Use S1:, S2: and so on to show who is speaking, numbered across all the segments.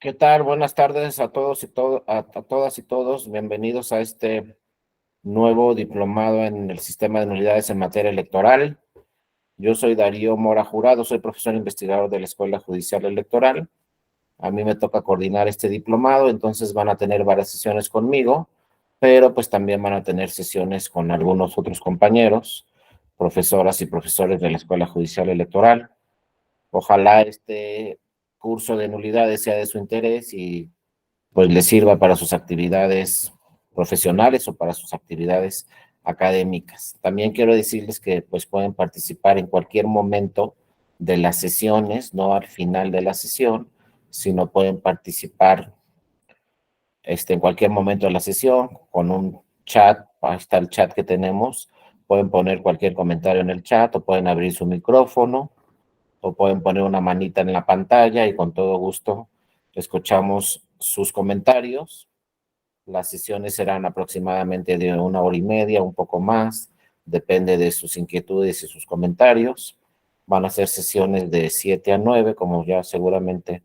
S1: ¿Qué tal? Buenas tardes a todos y a todas y todos. Bienvenidos a este nuevo diplomado en el sistema de nulidades en materia electoral. Yo soy Darío Mora Jurado, soy profesor investigador de la Escuela Judicial Electoral. A mí me toca coordinar este diplomado, entonces van a tener varias sesiones conmigo, pero pues también van a tener sesiones con algunos otros compañeros, profesoras y profesores de la Escuela Judicial Electoral. Ojalá este curso de nulidades sea de su interés y pues les sirva para sus actividades profesionales o para sus actividades académicas. También quiero decirles que pues pueden participar en cualquier momento de las sesiones, no al final de la sesión, sino pueden participar en cualquier momento de la sesión con un chat. Ahí está el chat que tenemos. Pueden poner cualquier comentario en el chat o pueden abrir su micrófono o pueden poner una manita en la pantalla y con todo gusto escuchamos sus comentarios. Las sesiones serán aproximadamente de 1 hora y media, un poco más, depende de sus inquietudes y sus comentarios. Van a ser sesiones de 7 a 9, como ya seguramente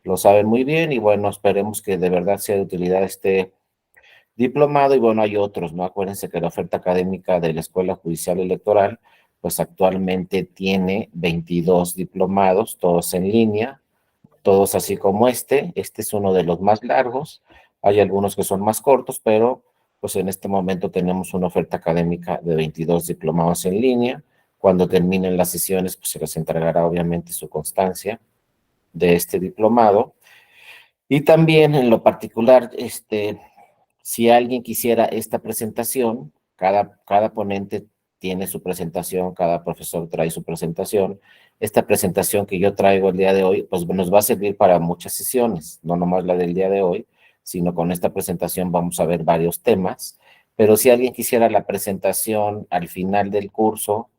S1: lo saben muy bien, y bueno, esperemos que de verdad sea de utilidad este diplomado, y bueno, hay otros, ¿no? Acuérdense que la oferta académica de la Escuela Judicial Electoral, pues actualmente tiene 22 diplomados, todos en línea, todos así como este es uno de los más largos, hay algunos que son más cortos, pero pues en este momento tenemos una oferta académica de 22 diplomados en línea. Cuando terminen las sesiones, pues se les entregará obviamente su constancia de este diplomado. Y también en lo particular, si alguien quisiera esta presentación, cada ponente tiene su presentación, cada profesor trae su presentación. Esta presentación que yo traigo el día de hoy, pues nos va a servir para muchas sesiones, no nomás la del día de hoy, sino con esta presentación vamos a ver varios temas. Pero si alguien quisiera la presentación al final del curso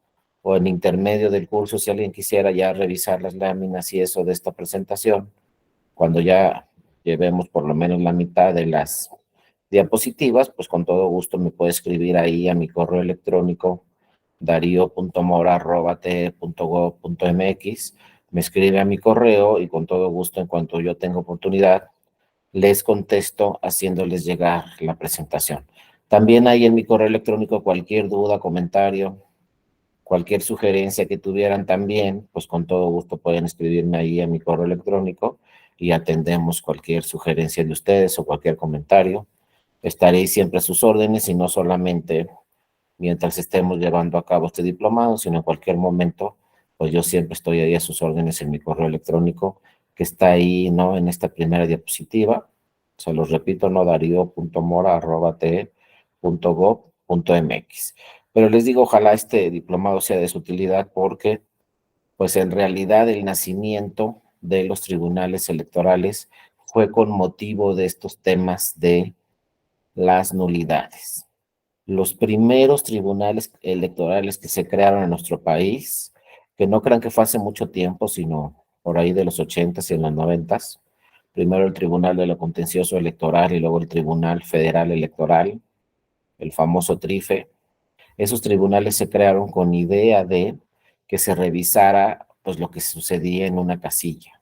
S1: o en intermedio del curso, si alguien quisiera ya revisar las láminas y eso de esta presentación, cuando ya llevemos por lo menos la mitad de las diapositivas, pues con todo gusto me puede escribir ahí a mi correo electrónico dario.mora@te.gov.mx. Me escribe a mi correo y con todo gusto, en cuanto yo tenga oportunidad, les contesto haciéndoles llegar la presentación. También hay en mi correo electrónico cualquier duda, comentario, cualquier sugerencia que tuvieran también, pues con todo gusto pueden escribirme ahí a mi correo electrónico y atendemos cualquier sugerencia de ustedes o cualquier comentario. Estaré siempre a sus órdenes y no solamente mientras estemos llevando a cabo este diplomado, sino en cualquier momento, pues yo siempre estoy ahí a sus órdenes en mi correo electrónico, que está ahí, ¿no? En esta primera diapositiva. Se los repito, no, dario.mora@te.gov.mx. Pero les digo, ojalá este diplomado sea de su utilidad porque, pues en realidad el nacimiento de los tribunales electorales fue con motivo de estos temas de las nulidades. Los primeros tribunales electorales que se crearon en nuestro país, que no crean que fue hace mucho tiempo, sino por ahí de los 80s y en los 90s, primero el Tribunal de lo Contencioso Electoral y luego el Tribunal Federal Electoral, el famoso TRIFE. Esos tribunales se crearon con idea de que se revisara pues lo que sucedía en una casilla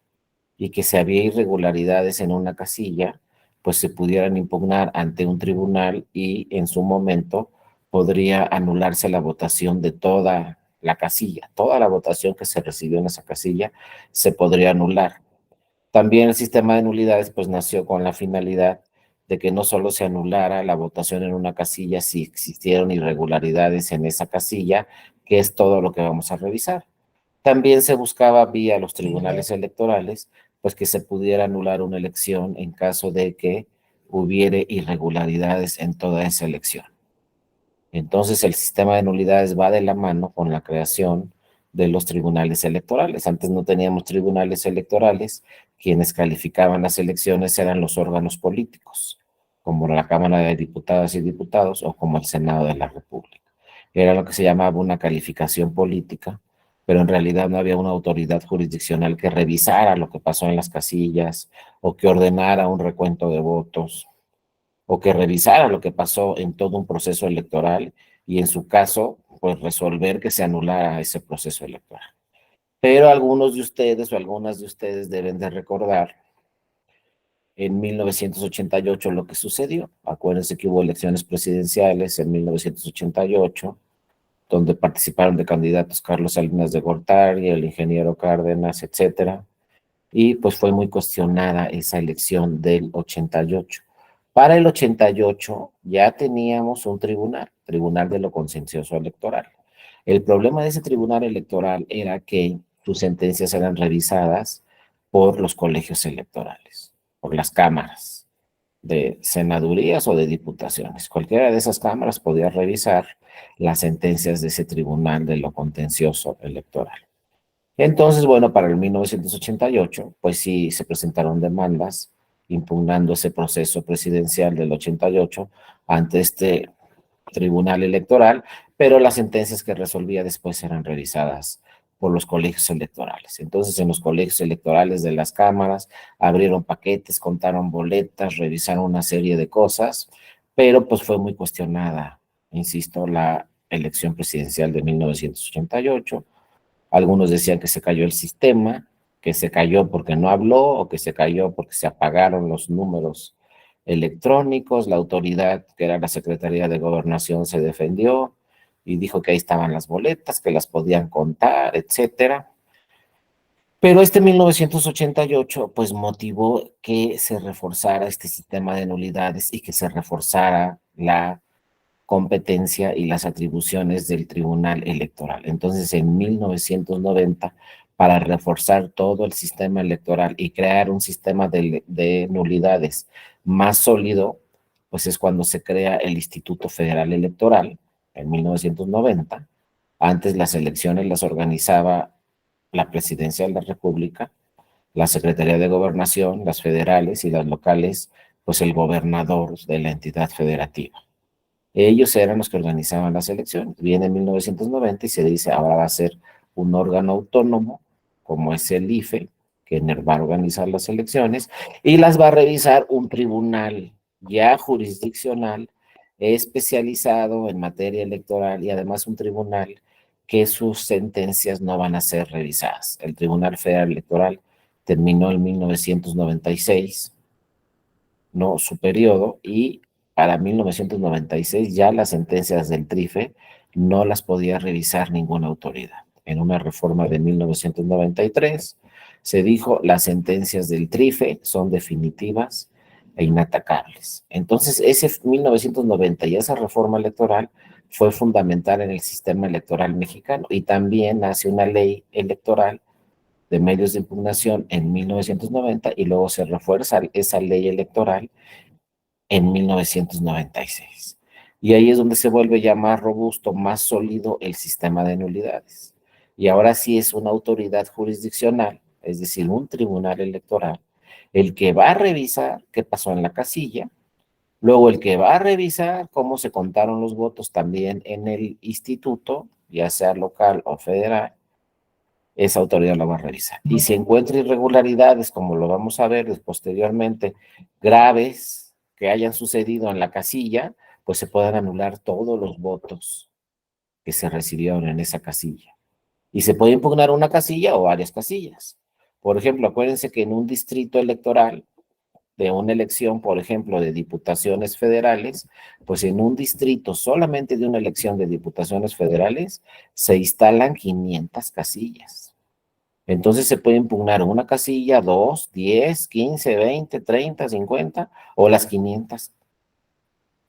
S1: y que si había irregularidades en una casilla, pues se pudieran impugnar ante un tribunal y en su momento podría anularse la votación de toda la casilla, toda la votación que se recibió en esa casilla se podría anular. También el sistema de nulidades pues nació con la finalidad de que no solo se anulara la votación en una casilla si existieron irregularidades en esa casilla, que es todo lo que vamos a revisar. También se buscaba vía los tribunales electorales, pues que se pudiera anular una elección en caso de que hubiere irregularidades en toda esa elección. Entonces el sistema de nulidades va de la mano con la creación de los tribunales electorales. Antes no teníamos tribunales electorales, quienes calificaban las elecciones eran los órganos políticos, como la Cámara de Diputadas y Diputados o como el Senado de la República. Era lo que se llamaba una calificación política, pero en realidad no había una autoridad jurisdiccional que revisara lo que pasó en las casillas o que ordenara un recuento de votos o que revisara lo que pasó en todo un proceso electoral y en su caso, pues resolver que se anulara ese proceso electoral. Pero algunos de ustedes o algunas de ustedes deben de recordar en 1988 lo que sucedió. Acuérdense que hubo elecciones presidenciales en 1988, donde participaron de candidatos Carlos Salinas de Gortari, el ingeniero Cárdenas, etcétera, y pues fue muy cuestionada esa elección del 88. Para el 88 ya teníamos un tribunal de lo contencioso electoral. El problema de ese tribunal electoral era que sus sentencias eran revisadas por los colegios electorales, por las cámaras de senadurías o de diputaciones. Cualquiera de esas cámaras podía revisar las sentencias de ese tribunal de lo contencioso electoral. Entonces, bueno, para el 1988, pues sí se presentaron demandas impugnando ese proceso presidencial del 88 ante este tribunal electoral, pero las sentencias que resolvía después eran revisadas por los colegios electorales. Entonces, en los colegios electorales de las cámaras abrieron paquetes, contaron boletas, revisaron una serie de cosas, pero pues fue muy cuestionada, insisto, la elección presidencial de 1988. Algunos decían que se cayó el sistema, que se cayó porque no habló o que se cayó porque se apagaron los números electrónicos. La autoridad, que era la Secretaría de Gobernación, se defendió y dijo que ahí estaban las boletas, que las podían contar, etcétera. Pero este 1988 pues motivó que se reforzara este sistema de nulidades y que se reforzara la competencia y las atribuciones del Tribunal Electoral. Entonces, en 1990, para reforzar todo el sistema electoral y crear un sistema de nulidades más sólido, pues es cuando se crea el Instituto Federal Electoral, en 1990. Antes las elecciones las organizaba la Presidencia de la República, la Secretaría de Gobernación, las federales y las locales, pues el gobernador de la entidad federativa. Ellos eran los que organizaban las elecciones. Viene en 1990 y se dice, ahora va a ser un órgano autónomo, como es el IFE, que va a organizar las elecciones, y las va a revisar un tribunal ya jurisdiccional especializado en materia electoral y además un tribunal que sus sentencias no van a ser revisadas. El Tribunal Federal Electoral terminó en 1996, ¿no? Su periodo, y para 1996 ya las sentencias del TRIFE no las podía revisar ninguna autoridad. En una reforma de 1993 se dijo las sentencias del TRIFE son definitivas e inatacables. Entonces, ese 1990 y esa reforma electoral fue fundamental en el sistema electoral mexicano y también nace una ley electoral de medios de impugnación en 1990 y luego se refuerza esa ley electoral en 1996. Y ahí es donde se vuelve ya más robusto, más sólido el sistema de nulidades. Y ahora sí es una autoridad jurisdiccional, es decir, un tribunal electoral, el que va a revisar qué pasó en la casilla, luego el que va a revisar cómo se contaron los votos también en el instituto, ya sea local o federal, esa autoridad la va a revisar. Y si encuentra irregularidades, como lo vamos a ver posteriormente, graves que hayan sucedido en la casilla, pues se pueden anular todos los votos que se recibieron en esa casilla. Y se puede impugnar una casilla o varias casillas. Por ejemplo, acuérdense que en un distrito electoral de una elección, por ejemplo, de diputaciones federales, pues en un distrito solamente de una elección de diputaciones federales se instalan 500 casillas. Entonces se puede impugnar una casilla, 2, 10, 15, 20, 30, 50 o las 500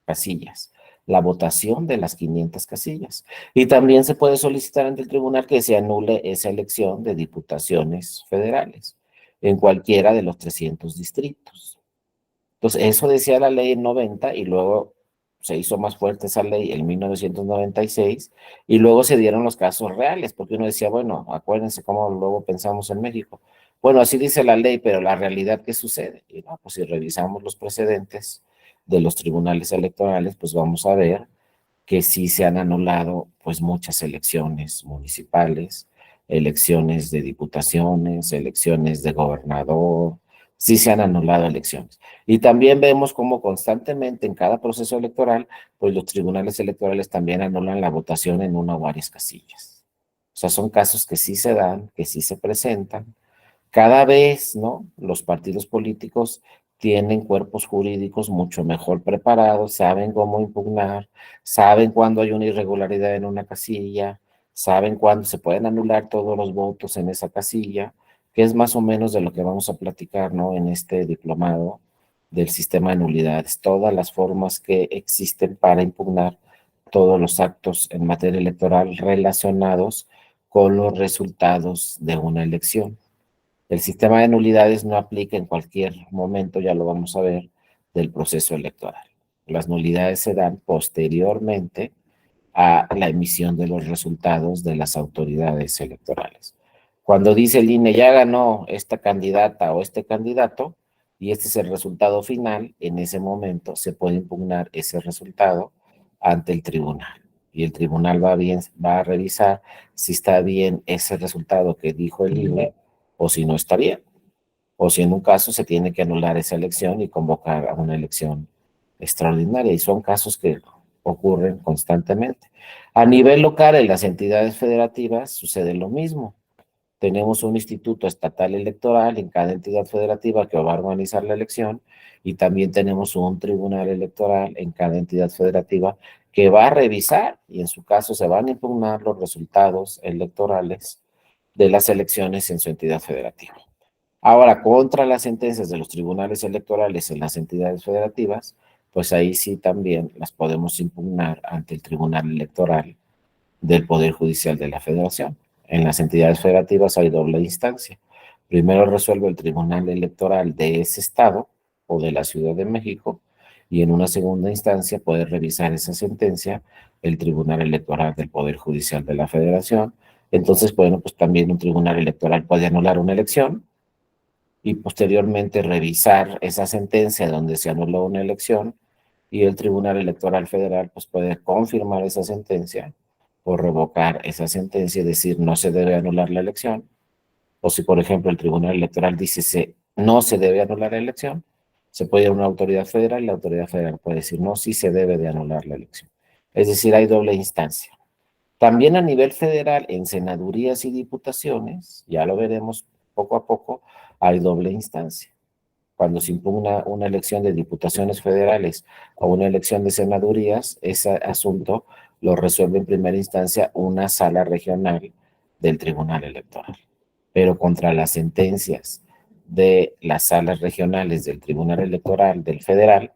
S1: casillas, la votación de las 500 casillas. Y también se puede solicitar ante el tribunal que se anule esa elección de diputaciones federales en cualquiera de los 300 distritos. Entonces, eso decía la ley en 90 y luego se hizo más fuerte esa ley en 1996 y luego se dieron los casos reales, porque uno decía, bueno, acuérdense cómo luego pensamos en México. Bueno, así dice la ley, pero la realidad, ¿qué sucede? Y no, pues si revisamos los precedentes de los tribunales electorales, pues vamos a ver que sí se han anulado pues muchas elecciones municipales, elecciones de diputaciones, elecciones de gobernador, sí se han anulado elecciones. Y también vemos cómo constantemente en cada proceso electoral, pues los tribunales electorales también anulan la votación en una o varias casillas. O sea, son casos que sí se dan, que sí se presentan. Cada vez, ¿no? Los partidos políticos tienen cuerpos jurídicos mucho mejor preparados, saben cómo impugnar, saben cuándo hay una irregularidad en una casilla, saben cuándo se pueden anular todos los votos en esa casilla, que es más o menos de lo que vamos a platicar, ¿no? En este diplomado del sistema de nulidades, todas las formas que existen para impugnar todos los actos en materia electoral relacionados con los resultados de una elección. El sistema de nulidades no aplica en cualquier momento, ya lo vamos a ver, del proceso electoral. Las nulidades se dan posteriormente a la emisión de los resultados de las autoridades electorales. Cuando dice el INE, ya ganó esta candidata o este candidato, y este es el resultado final, en ese momento se puede impugnar ese resultado ante el tribunal. Y el tribunal va a revisar si está bien ese resultado que dijo el INE o si no está bien. O si en un caso se tiene que anular esa elección y convocar a una elección extraordinaria. Y son casos que ocurren constantemente. A nivel local, en las entidades federativas sucede lo mismo. Tenemos un instituto estatal electoral en cada entidad federativa que va a organizar la elección y también tenemos un tribunal electoral en cada entidad federativa que va a revisar y en su caso se van a impugnar los resultados electorales de las elecciones en su entidad federativa. Ahora, contra las sentencias de los tribunales electorales en las entidades federativas, pues ahí sí también las podemos impugnar ante el Tribunal Electoral del Poder Judicial de la Federación. En las entidades federativas hay doble instancia. Primero resuelve el Tribunal Electoral de ese estado o de la Ciudad de México y en una segunda instancia puede revisar esa sentencia el Tribunal Electoral del Poder Judicial de la Federación. Entonces, bueno, pues también un tribunal electoral puede anular una elección y posteriormente revisar esa sentencia donde se anuló una elección y el Tribunal Electoral Federal pues puede confirmar esa sentencia o revocar esa sentencia y decir no se debe anular la elección. O si, por ejemplo, el Tribunal Electoral dice no se debe anular la elección, se puede ir a una autoridad federal y la autoridad federal puede decir no, sí se debe de anular la elección. Es decir, hay doble instancia. También a nivel federal, en senadurías y diputaciones, ya lo veremos poco a poco, hay doble instancia. Cuando se impugna una elección de diputaciones federales o una elección de senadurías, ese asunto lo resuelve en primera instancia una sala regional del Tribunal Electoral. Pero contra las sentencias de las salas regionales del Tribunal Electoral del Federal,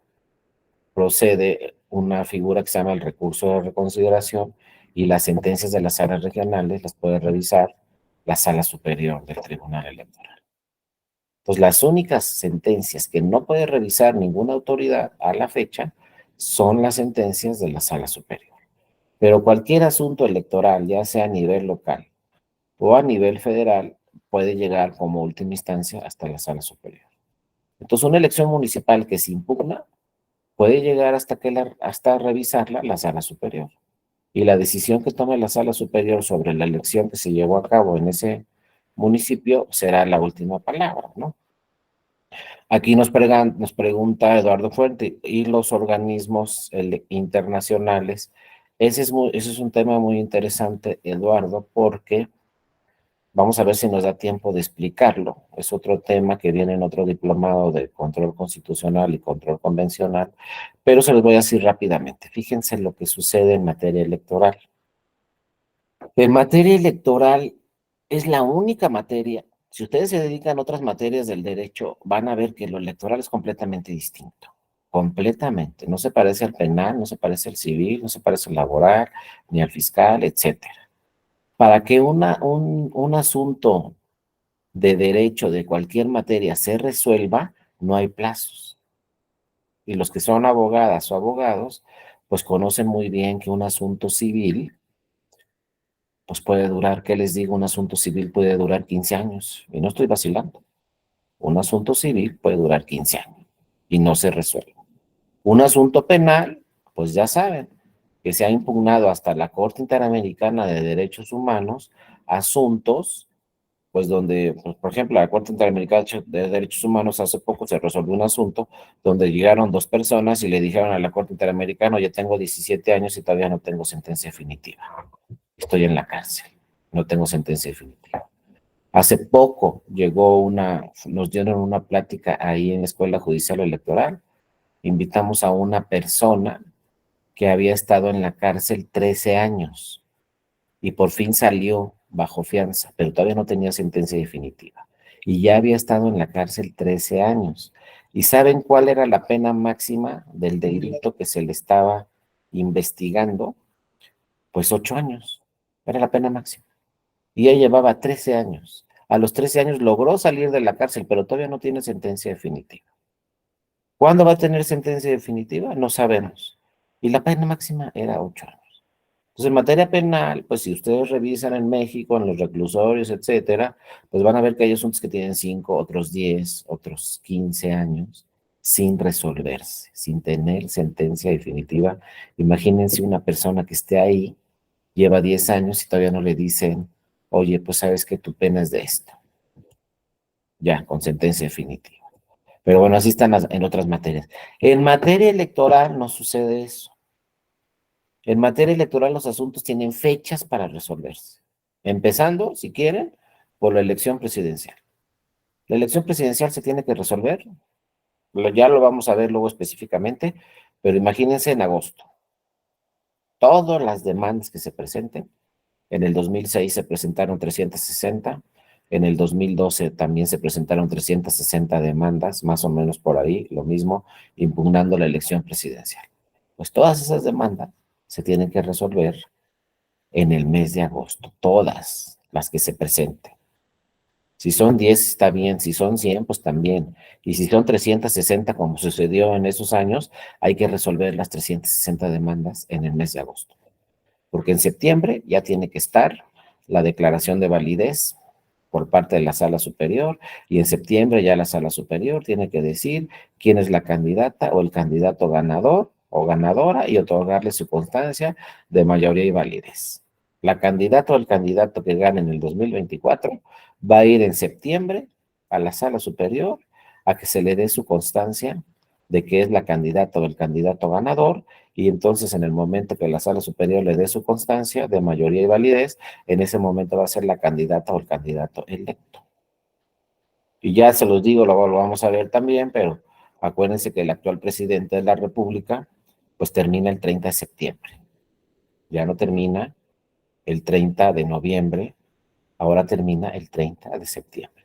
S1: procede una figura que se llama el recurso de reconsideración y las sentencias de las salas regionales las puede revisar la sala superior del Tribunal Electoral. Entonces, las únicas sentencias que no puede revisar ninguna autoridad a la fecha son las sentencias de la sala superior. Pero cualquier asunto electoral, ya sea a nivel local o a nivel federal, puede llegar como última instancia hasta la sala superior. Entonces, una elección municipal que se impugna puede llegar hasta revisarla la sala superior. Y la decisión que tome la sala superior sobre la elección que se llevó a cabo en ese municipio será la última palabra, ¿no? Aquí nos pregunta Eduardo Fuente, ¿y los organismos internacionales? Ese es un tema muy interesante, Eduardo, porque vamos a ver si nos da tiempo de explicarlo. Es otro tema que viene en otro diplomado de control constitucional y control convencional, pero se los voy a decir rápidamente. Fíjense lo que sucede en materia electoral. En materia electoral es la única materia, si ustedes se dedican a otras materias del derecho, van a ver que lo electoral es completamente distinto. Completamente. No se parece al penal, no se parece al civil, no se parece al laboral, ni al fiscal, etcétera. Para que un asunto de derecho de cualquier materia se resuelva, no hay plazos. Y los que son abogadas o abogados, pues conocen muy bien que un asunto civil, pues puede durar, ¿qué les digo? Un asunto civil puede durar 15 años. Y no estoy vacilando. Un asunto civil puede durar 15 años y no se resuelve. Un asunto penal, pues ya saben, que se ha impugnado hasta la Corte Interamericana de Derechos Humanos asuntos pues donde, pues, por ejemplo, la Corte Interamericana de Derechos Humanos hace poco se resolvió un asunto donde llegaron dos personas y le dijeron a la Corte Interamericana, ya tengo 17 años y todavía no tengo sentencia definitiva. Estoy en la cárcel, no tengo sentencia definitiva. Hace poco nos dieron una plática ahí en la Escuela Judicial Electoral. Invitamos a una persona que había estado en la cárcel 13 años y por fin salió bajo fianza, pero todavía no tenía sentencia definitiva. Y ya había estado en la cárcel 13 años. ¿Y saben cuál era la pena máxima del delito que se le estaba investigando? Pues 8 años. Era la pena máxima. Y ella llevaba 13 años. A los 13 años logró salir de la cárcel, pero todavía no tiene sentencia definitiva. ¿Cuándo va a tener sentencia definitiva? No sabemos. Y la pena máxima era 8 años. Entonces, en materia penal, pues si ustedes revisan en México, en los reclusorios, etcétera, pues van a ver que hay asuntos que tienen 5, otros 10, otros 15 años sin resolverse, sin tener sentencia definitiva. Imagínense una persona que esté ahí, lleva 10 años y todavía no le dicen, oye, pues sabes que tu pena es de esto, ya, con sentencia definitiva. Pero bueno, así están en otras materias. En materia electoral no sucede eso. En materia electoral los asuntos tienen fechas para resolverse. Empezando, si quieren, por la elección presidencial. La elección presidencial se tiene que resolver, ya lo vamos a ver luego específicamente, pero imagínense en agosto. Todas las demandas que se presenten, en el 2006 se presentaron 360, en el 2012 también se presentaron 360 demandas, más o menos por ahí, lo mismo, impugnando la elección presidencial. Pues todas esas demandas se tienen que resolver en el mes de agosto, todas las que se presenten. Si son 10 está bien, si son 100 pues también. Y si son 360 como sucedió en esos años, hay que resolver las 360 demandas en el mes de agosto. Porque en septiembre ya tiene que estar la declaración de validez por parte de la sala superior y en septiembre ya la sala superior tiene que decir quién es la candidata o el candidato ganador o ganadora y otorgarle su constancia de mayoría y validez. La candidata o el candidato que gane en el 2024 va a ir en septiembre a la sala superior a que se le dé su constancia de que es la candidata o el candidato ganador y entonces en el momento que la sala superior le dé su constancia de mayoría y validez, en ese momento va a ser la candidata o el candidato electo. Y ya se los digo, lo vamos a ver también, pero acuérdense que el actual presidente de la República, pues termina el 30 de septiembre. Ya no termina el 30 de noviembre, ahora termina el 30 de septiembre.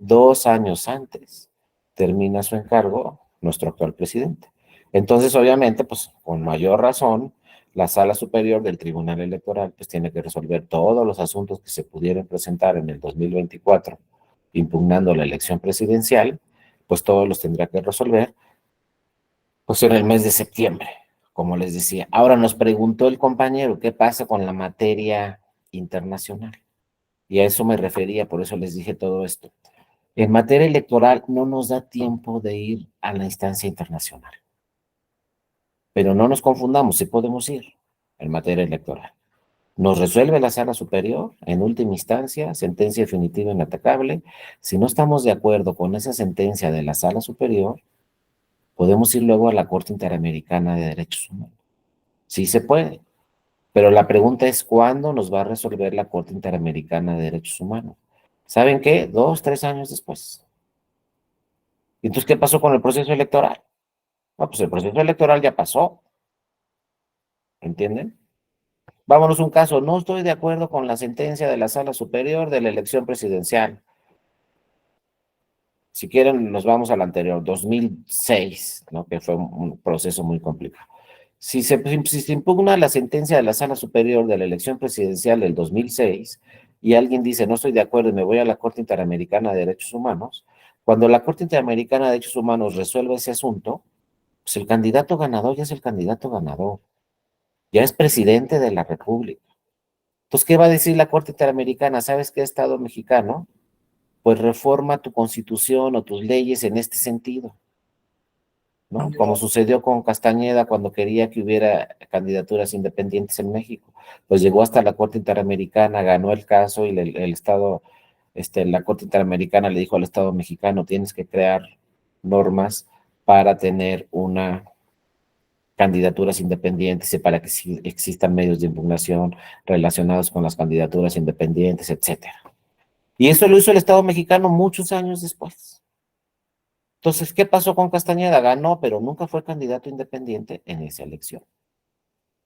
S1: 2 años antes termina su encargo nuestro actual presidente. Entonces, obviamente, pues con mayor razón, la Sala Superior del Tribunal Electoral pues tiene que resolver todos los asuntos que se pudieran presentar en el 2024, impugnando la elección presidencial, pues todos los tendrá que resolver pues en el mes de septiembre, como les decía. Ahora nos preguntó el compañero, ¿qué pasa con la materia internacional? Y a eso me refería, por eso les dije todo esto. En materia electoral no nos da tiempo de ir a la instancia internacional. Pero no nos confundamos, sí podemos ir en materia electoral. Nos resuelve la sala superior, en última instancia, sentencia definitiva inatacable. Si no estamos de acuerdo con esa sentencia de la sala superior, podemos ir luego a la Corte Interamericana de Derechos Humanos. Sí se puede, pero la pregunta es ¿cuándo nos va a resolver la Corte Interamericana de Derechos Humanos? ¿Saben qué? 2, 3 años después. Entonces, ¿qué pasó con el proceso electoral? No, pues el proceso electoral ya pasó, ¿entienden? Vámonos a un caso, no estoy de acuerdo con la sentencia de la Sala Superior de la elección presidencial. Si quieren, nos vamos al anterior, 2006, ¿no? Que fue un proceso muy complicado. Si se impugna la sentencia de la Sala Superior de la elección presidencial del 2006 y alguien dice no estoy de acuerdo y me voy a la Corte Interamericana de Derechos Humanos, cuando la Corte Interamericana de Derechos Humanos resuelve ese asunto, pues el candidato ganador ya es el candidato ganador, ya es presidente de la República. Entonces, ¿qué va a decir la Corte Interamericana? ¿Sabes qué, Estado mexicano? Pues reforma tu constitución o tus leyes en este sentido, ¿no? Como sucedió con Castañeda cuando quería que hubiera candidaturas independientes en México. Pues llegó hasta la Corte Interamericana, ganó el caso y el Estado, la Corte Interamericana le dijo al Estado mexicano, tienes que crear normas para tener una candidaturas independientes y para que existan medios de impugnación relacionados con las candidaturas independientes, etcétera. Y eso lo hizo el Estado mexicano muchos años después. Entonces, ¿qué pasó con Castañeda? Ganó, pero nunca fue candidato independiente en esa elección.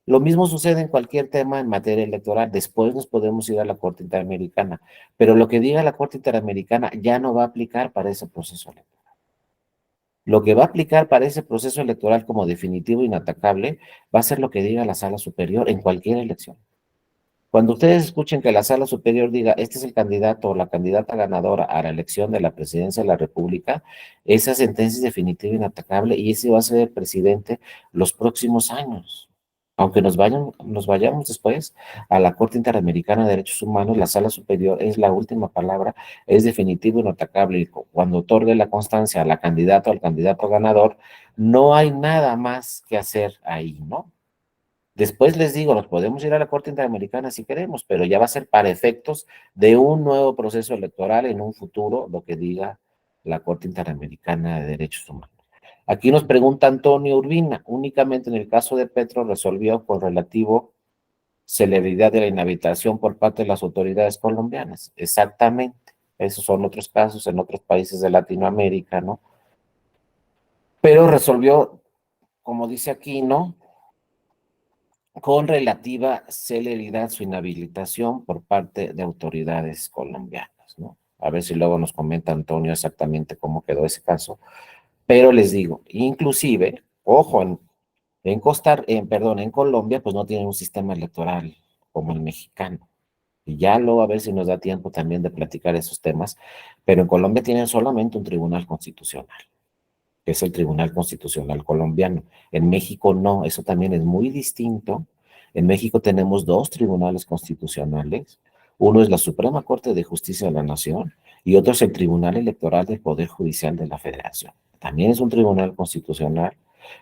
S1: Lo mismo sucede en cualquier tema en materia electoral. Después nos podemos ir a la Corte Interamericana, pero lo que diga la Corte Interamericana ya no va a aplicar para ese proceso electoral. Lo que va a aplicar para ese proceso electoral como definitivo e inatacable va a ser lo que diga la Sala Superior en cualquier elección. Cuando ustedes escuchen que la Sala Superior diga, este es el candidato o la candidata ganadora a la elección de la presidencia de la República, esa sentencia es definitiva e inatacable y ese va a ser el presidente los próximos años. Aunque nos vayamos después a la Corte Interamericana de Derechos Humanos, la Sala Superior es la última palabra, es definitivo e inatacable. Y cuando otorgue la constancia a la candidata o al candidato ganador, no hay nada más que hacer ahí, ¿no? Después les digo, nos podemos ir a la Corte Interamericana si queremos, pero ya va a ser para efectos de un nuevo proceso electoral en un futuro, lo que diga la Corte Interamericana de Derechos Humanos. Aquí nos pregunta Antonio Urbina, únicamente en el caso de Petro resolvió con relativo celeridad de la inhabilitación por parte de las autoridades colombianas. Exactamente. Esos son otros casos en otros países de Latinoamérica, ¿no? Pero resolvió, como dice aquí, ¿no? Con relativa celeridad su inhabilitación por parte de autoridades colombianas, ¿no? A ver si luego nos comenta Antonio exactamente cómo quedó ese caso. Pero les digo, inclusive, ojo, en Colombia, pues no tienen un sistema electoral como el mexicano. Y ya luego a ver si nos da tiempo también de platicar esos temas, pero en Colombia tienen solamente un tribunal constitucional, que es el Tribunal Constitucional colombiano. En México no, eso también es muy distinto. En México tenemos dos tribunales constitucionales. Uno es la Suprema Corte de Justicia de la Nación y otro es el Tribunal Electoral del Poder Judicial de la Federación. También es un tribunal constitucional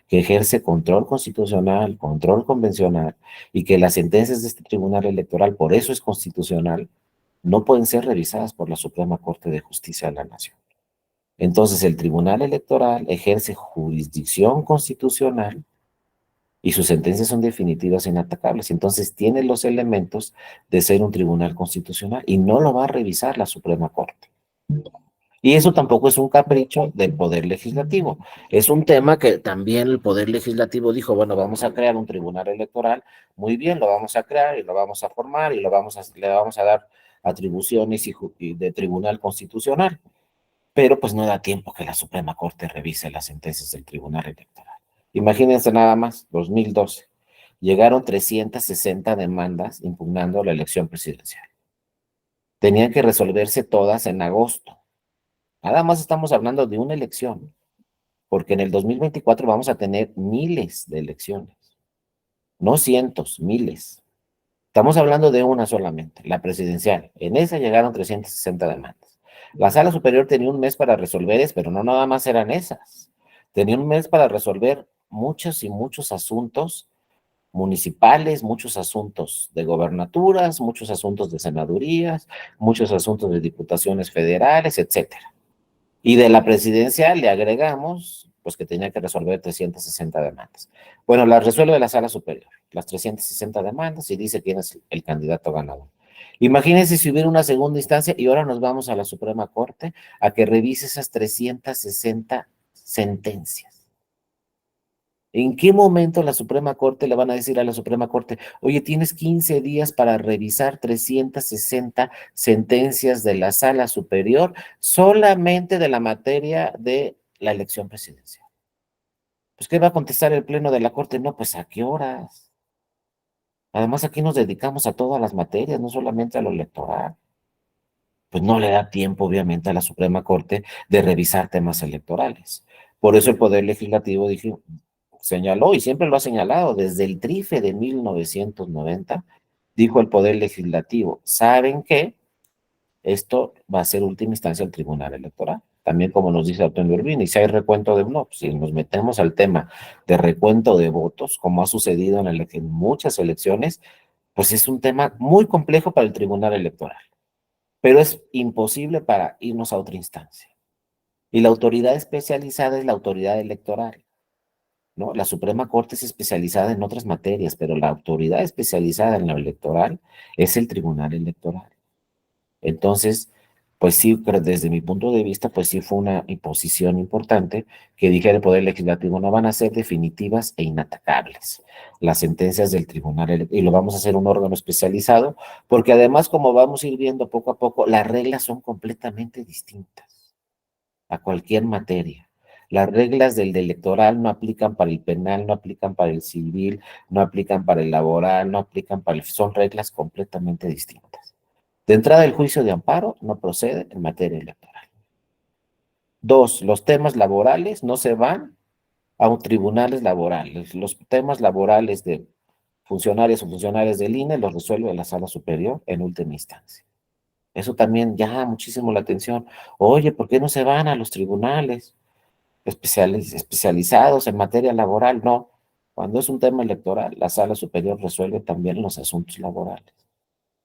S1: que ejerce control constitucional, control convencional y que las sentencias de este tribunal electoral, por eso es constitucional, no pueden ser revisadas por la Suprema Corte de Justicia de la Nación. Entonces, el Tribunal Electoral ejerce jurisdicción constitucional y sus sentencias son definitivas e inatacables. Entonces, tiene los elementos de ser un tribunal constitucional y no lo va a revisar la Suprema Corte. Y eso tampoco es un capricho del Poder Legislativo. Es un tema que también el Poder Legislativo dijo, bueno, vamos a crear un tribunal electoral. Muy bien, lo vamos a crear y lo vamos a formar y le vamos a dar atribuciones y de tribunal constitucional, pero pues no da tiempo que la Suprema Corte revise las sentencias del Tribunal Electoral. Imagínense nada más, 2012, llegaron 360 demandas impugnando la elección presidencial. Tenían que resolverse todas en agosto. Nada más estamos hablando de una elección, porque en el 2024 vamos a tener miles de elecciones, no cientos, miles. Estamos hablando de una solamente, la presidencial. En esa llegaron 360 demandas. La Sala Superior tenía un mes para resolver eso, pero no nada más eran esas. Tenía un mes para resolver muchos y muchos asuntos municipales, muchos asuntos de gobernaturas, muchos asuntos de senadurías, muchos asuntos de diputaciones federales, etcétera. Y de la presidencia le agregamos, pues que tenía que resolver 360 demandas. Bueno, las resuelve la Sala Superior, las 360 demandas, y dice quién es el candidato ganador. Imagínense si hubiera una segunda instancia y ahora nos vamos a la Suprema Corte a que revise esas 360 sentencias. ¿En qué momento la Suprema Corte le van a decir a la Suprema Corte, oye, tienes 15 días para revisar 360 sentencias de la Sala Superior solamente de la materia de la elección presidencial? Pues, ¿qué va a contestar el Pleno de la Corte? No, pues, ¿a qué horas? Además, aquí nos dedicamos a todas las materias, no solamente a lo electoral. Pues no le da tiempo, obviamente, a la Suprema Corte de revisar temas electorales. Por eso el Poder Legislativo señaló, y siempre lo ha señalado, desde el TRIFE de 1990, dijo el Poder Legislativo, ¿saben qué? Esto va a ser última instancia el Tribunal Electoral. También como nos dice Antonio Urbina, y si hay recuento de, no, si nos metemos al tema de recuento de votos, como ha sucedido en muchas elecciones, pues es un tema muy complejo para el Tribunal Electoral, pero es imposible para irnos a otra instancia. Y la autoridad especializada es la autoridad electoral, ¿no? La Suprema Corte es especializada en otras materias, pero la autoridad especializada en lo electoral es el Tribunal Electoral. Entonces, pues sí, pero desde mi punto de vista, pues sí fue una imposición importante que dijera el Poder Legislativo, no van a ser definitivas e inatacables las sentencias del tribunal, y lo vamos a hacer un órgano especializado, porque además, como vamos a ir viendo poco a poco, las reglas son completamente distintas a cualquier materia. Las reglas del electoral no aplican para el penal, no aplican para el civil, no aplican para el laboral, no aplican para el... Son reglas completamente distintas. De entrada, el juicio de amparo no procede en materia electoral. Dos, los temas laborales no se van a tribunales laborales. Los temas laborales de funcionarios o funcionarios del INE los resuelve la Sala Superior en última instancia. Eso también llama muchísimo la atención. Oye, ¿por qué no se van a los tribunales especializados en materia laboral? No. Cuando es un tema electoral, la Sala Superior resuelve también los asuntos laborales.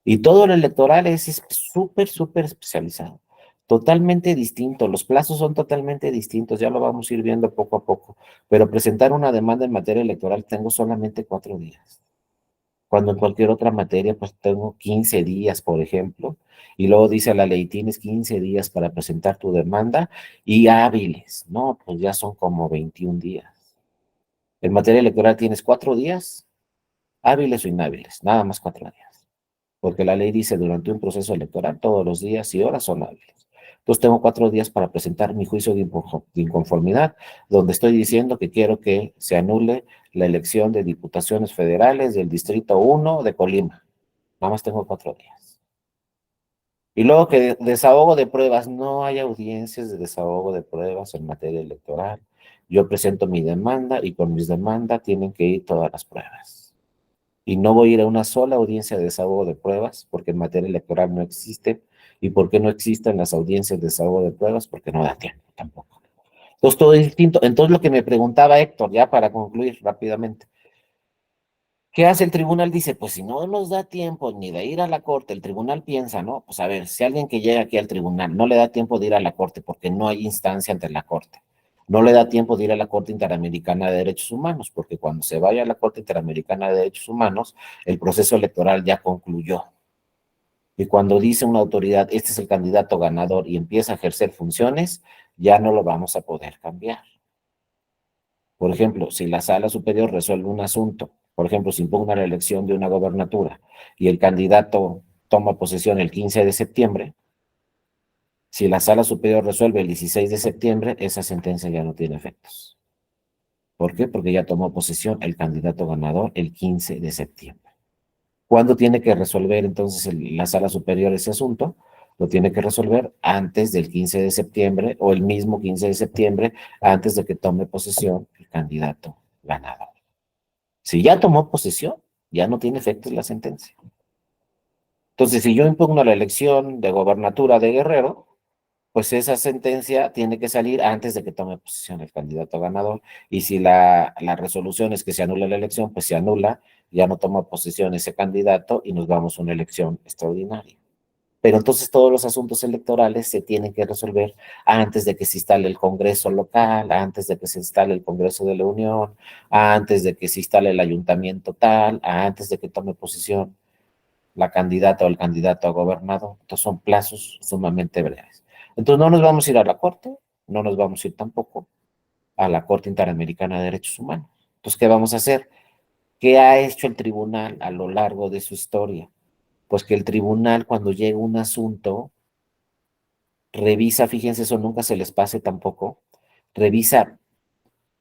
S1: Y todo lo electoral es súper, súper especializado, totalmente distinto. Los plazos son totalmente distintos, ya lo vamos a ir viendo poco a poco. Pero presentar una demanda en materia electoral tengo solamente 4 días. Cuando en cualquier otra materia, pues tengo 15 días, por ejemplo. Y luego dice la ley, tienes 15 días para presentar tu demanda y hábiles. No, pues ya son como 21 días. En materia electoral tienes 4 días, hábiles o inhábiles, nada más 4 días. Porque la ley dice durante un proceso electoral todos los días y horas son hábiles. Entonces tengo 4 días para presentar mi juicio de inconformidad, donde estoy diciendo que quiero que se anule la elección de diputaciones federales del Distrito 1 de Colima. Nada más tengo 4 días. Y luego que desahogo de pruebas, no hay audiencias de desahogo de pruebas en materia electoral. Yo presento mi demanda y con mis demandas tienen que ir todas las pruebas. Y no voy a ir a una sola audiencia de desahogo de pruebas, porque en materia electoral no existe. ¿Y por qué no existen las audiencias de desahogo de pruebas? Porque no da tiempo tampoco. Entonces todo es distinto. Entonces lo que me preguntaba Héctor, ya para concluir rápidamente, ¿qué hace el tribunal? Dice, pues si no nos da tiempo ni de ir a la corte, el tribunal piensa, ¿no? Pues a ver, si alguien que llega aquí al tribunal no le da tiempo de ir a la corte porque no hay instancia ante la corte, no le da tiempo de ir a la Corte Interamericana de Derechos Humanos, porque cuando se vaya a la Corte Interamericana de Derechos Humanos, el proceso electoral ya concluyó. Y cuando dice una autoridad, este es el candidato ganador y empieza a ejercer funciones, ya no lo vamos a poder cambiar. Por ejemplo, si la Sala Superior resuelve un asunto, por ejemplo, se impugna la elección de una gobernatura y el candidato toma posesión el 15 de septiembre, si la Sala Superior resuelve el 16 de septiembre, esa sentencia ya no tiene efectos. ¿Por qué? Porque ya tomó posesión el candidato ganador el 15 de septiembre. ¿Cuándo tiene que resolver entonces la Sala Superior ese asunto? Lo tiene que resolver antes del 15 de septiembre o el mismo 15 de septiembre, antes de que tome posesión el candidato ganador. Si ya tomó posesión, ya no tiene efectos la sentencia. Entonces, si yo impugno la elección de gobernatura de Guerrero, pues esa sentencia tiene que salir antes de que tome posesión el candidato ganador. Y si la resolución es que se anula la elección, pues se anula, ya no toma posesión ese candidato y nos vamos a una elección extraordinaria. Pero entonces todos los asuntos electorales se tienen que resolver antes de que se instale el Congreso local, antes de que se instale el Congreso de la Unión, antes de que se instale el ayuntamiento tal, antes de que tome posición la candidata o el candidato a gobernador. Entonces son plazos sumamente breves. Entonces no nos vamos a ir a la Corte, no nos vamos a ir tampoco a la Corte Interamericana de Derechos Humanos. Entonces, ¿qué vamos a hacer? ¿Qué ha hecho el tribunal a lo largo de su historia? Pues que el tribunal, cuando llega un asunto, revisa, fíjense, eso nunca se les pase tampoco, revisa,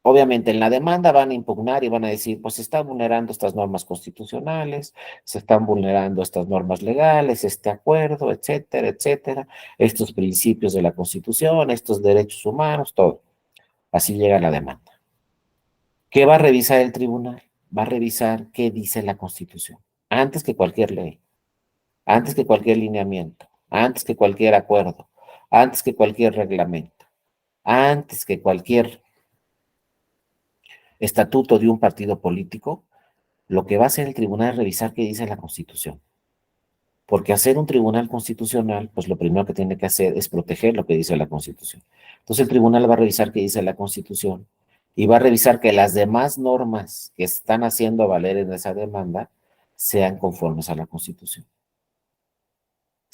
S1: obviamente en la demanda van a impugnar y van a decir, pues se están vulnerando estas normas constitucionales, se están vulnerando estas normas legales, este acuerdo, etcétera, etcétera, estos principios de la Constitución, estos derechos humanos, todo. Así llega la demanda. ¿Qué va a revisar el tribunal? Va a revisar qué dice la Constitución, antes que cualquier ley, antes que cualquier lineamiento, antes que cualquier acuerdo, antes que cualquier reglamento, antes que cualquier estatuto de un partido político. Lo que va a hacer el tribunal es revisar qué dice la Constitución. Porque hacer un tribunal constitucional, pues lo primero que tiene que hacer es proteger lo que dice la Constitución. Entonces el tribunal va a revisar qué dice la Constitución y va a revisar que las demás normas que están haciendo valer en esa demanda sean conformes a la Constitución.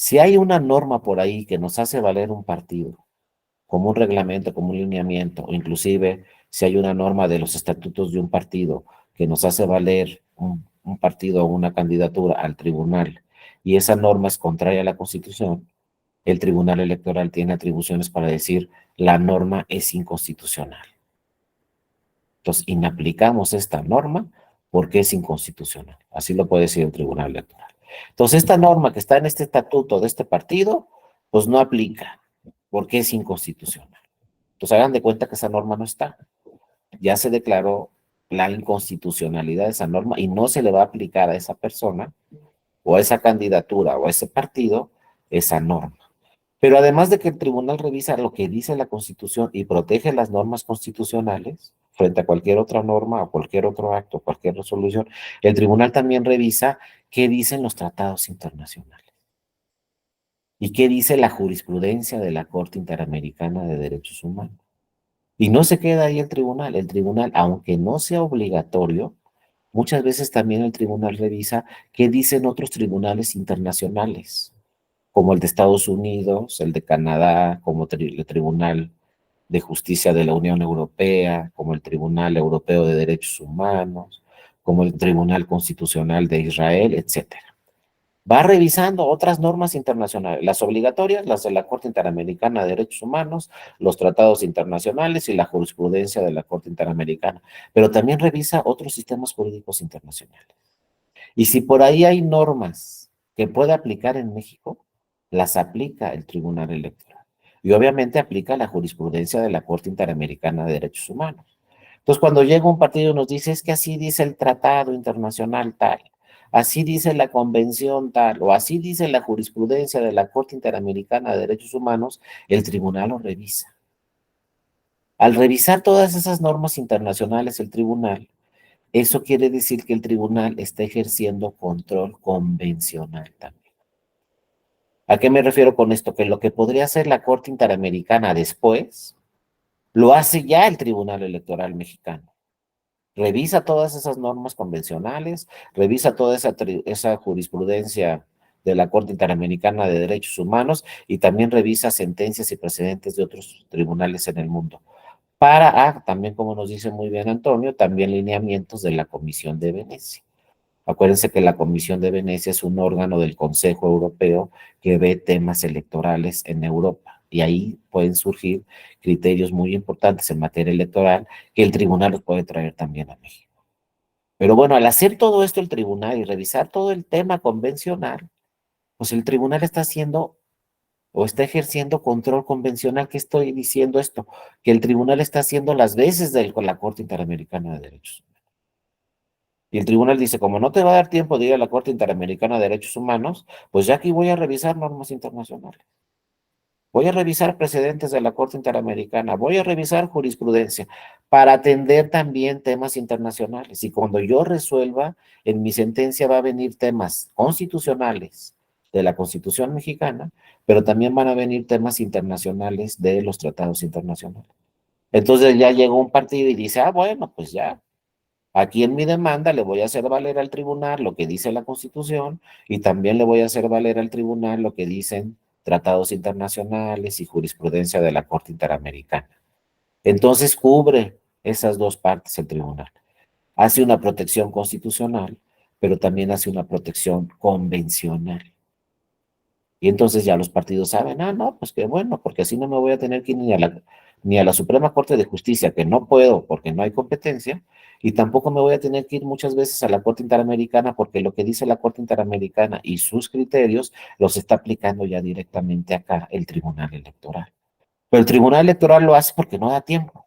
S1: Si hay una norma por ahí que nos hace valer un partido, como un reglamento, como un lineamiento, o inclusive si hay una norma de los estatutos de un partido que nos hace valer un partido o una candidatura al tribunal, y esa norma es contraria a la Constitución, el Tribunal Electoral tiene atribuciones para decir la norma es inconstitucional. Entonces, inaplicamos esta norma porque es inconstitucional. Así lo puede decir el Tribunal Electoral. Entonces, esta norma que está en este estatuto de este partido, pues no aplica porque es inconstitucional. Entonces, hagan de cuenta que esa norma no está. Ya se declaró la inconstitucionalidad de esa norma y no se le va a aplicar a esa persona o a esa candidatura o a ese partido esa norma. Pero además de que el tribunal revisa lo que dice la Constitución y protege las normas constitucionales frente a cualquier otra norma o cualquier otro acto, cualquier resolución, el tribunal también revisa qué dicen los tratados internacionales y qué dice la jurisprudencia de la Corte Interamericana de Derechos Humanos. Y no se queda ahí el tribunal, aunque no sea obligatorio, muchas veces también el tribunal revisa qué dicen otros tribunales internacionales, como el de Estados Unidos, el de Canadá, como el Tribunal de Justicia de la Unión Europea, como el Tribunal Europeo de Derechos Humanos, como el Tribunal Constitucional de Israel, etcétera. Va revisando otras normas internacionales, las obligatorias, las de la Corte Interamericana de Derechos Humanos, los tratados internacionales y la jurisprudencia de la Corte Interamericana, pero también revisa otros sistemas jurídicos internacionales. Y si por ahí hay normas que puede aplicar en México, las aplica el Tribunal Electoral. Y obviamente aplica la jurisprudencia de la Corte Interamericana de Derechos Humanos. Entonces, cuando llega un partido y nos dice, es que así dice el tratado internacional tal, así dice la convención tal, o así dice la jurisprudencia de la Corte Interamericana de Derechos Humanos, el tribunal lo revisa. Al revisar todas esas normas internacionales, el tribunal, eso quiere decir que el tribunal está ejerciendo control convencional también. ¿A qué me refiero con esto? Que lo que podría hacer la Corte Interamericana después, lo hace ya el Tribunal Electoral Mexicano. Revisa todas esas normas convencionales, revisa toda esa jurisprudencia de la Corte Interamericana de Derechos Humanos y también revisa sentencias y precedentes de otros tribunales en el mundo. También como nos dice muy bien Antonio, también lineamientos de la Comisión de Venecia. Acuérdense que la Comisión de Venecia es un órgano del Consejo Europeo que ve temas electorales en Europa y ahí pueden surgir criterios muy importantes en materia electoral que el tribunal los puede traer también a México. Pero bueno, al hacer todo esto el tribunal y revisar todo el tema convencional, pues el tribunal está haciendo o está ejerciendo control convencional. ¿Qué estoy diciendo esto? Que el tribunal está haciendo las veces con la Corte Interamericana de Derechos Humanos. Y el tribunal dice, como no te va a dar tiempo de ir a la Corte Interamericana de Derechos Humanos, pues ya aquí voy a revisar normas internacionales. Voy a revisar precedentes de la Corte Interamericana, voy a revisar jurisprudencia para atender también temas internacionales. Y cuando yo resuelva, en mi sentencia va a venir temas constitucionales de la Constitución mexicana, pero también van a venir temas internacionales de los tratados internacionales. Entonces ya llegó un partido y dice, bueno, pues ya, aquí en mi demanda le voy a hacer valer al tribunal lo que dice la Constitución y también le voy a hacer valer al tribunal lo que dicen tratados internacionales y jurisprudencia de la Corte Interamericana. Entonces cubre esas dos partes el tribunal. Hace una protección constitucional, pero también hace una protección convencional. Y entonces ya los partidos saben, no, pues qué bueno, porque así no me voy a tener que ir ni a la Suprema Corte de Justicia, que no puedo porque no hay competencia, y tampoco me voy a tener que ir muchas veces a la Corte Interamericana porque lo que dice la Corte Interamericana y sus criterios los está aplicando ya directamente acá el Tribunal Electoral. Pero el Tribunal Electoral lo hace porque no da tiempo.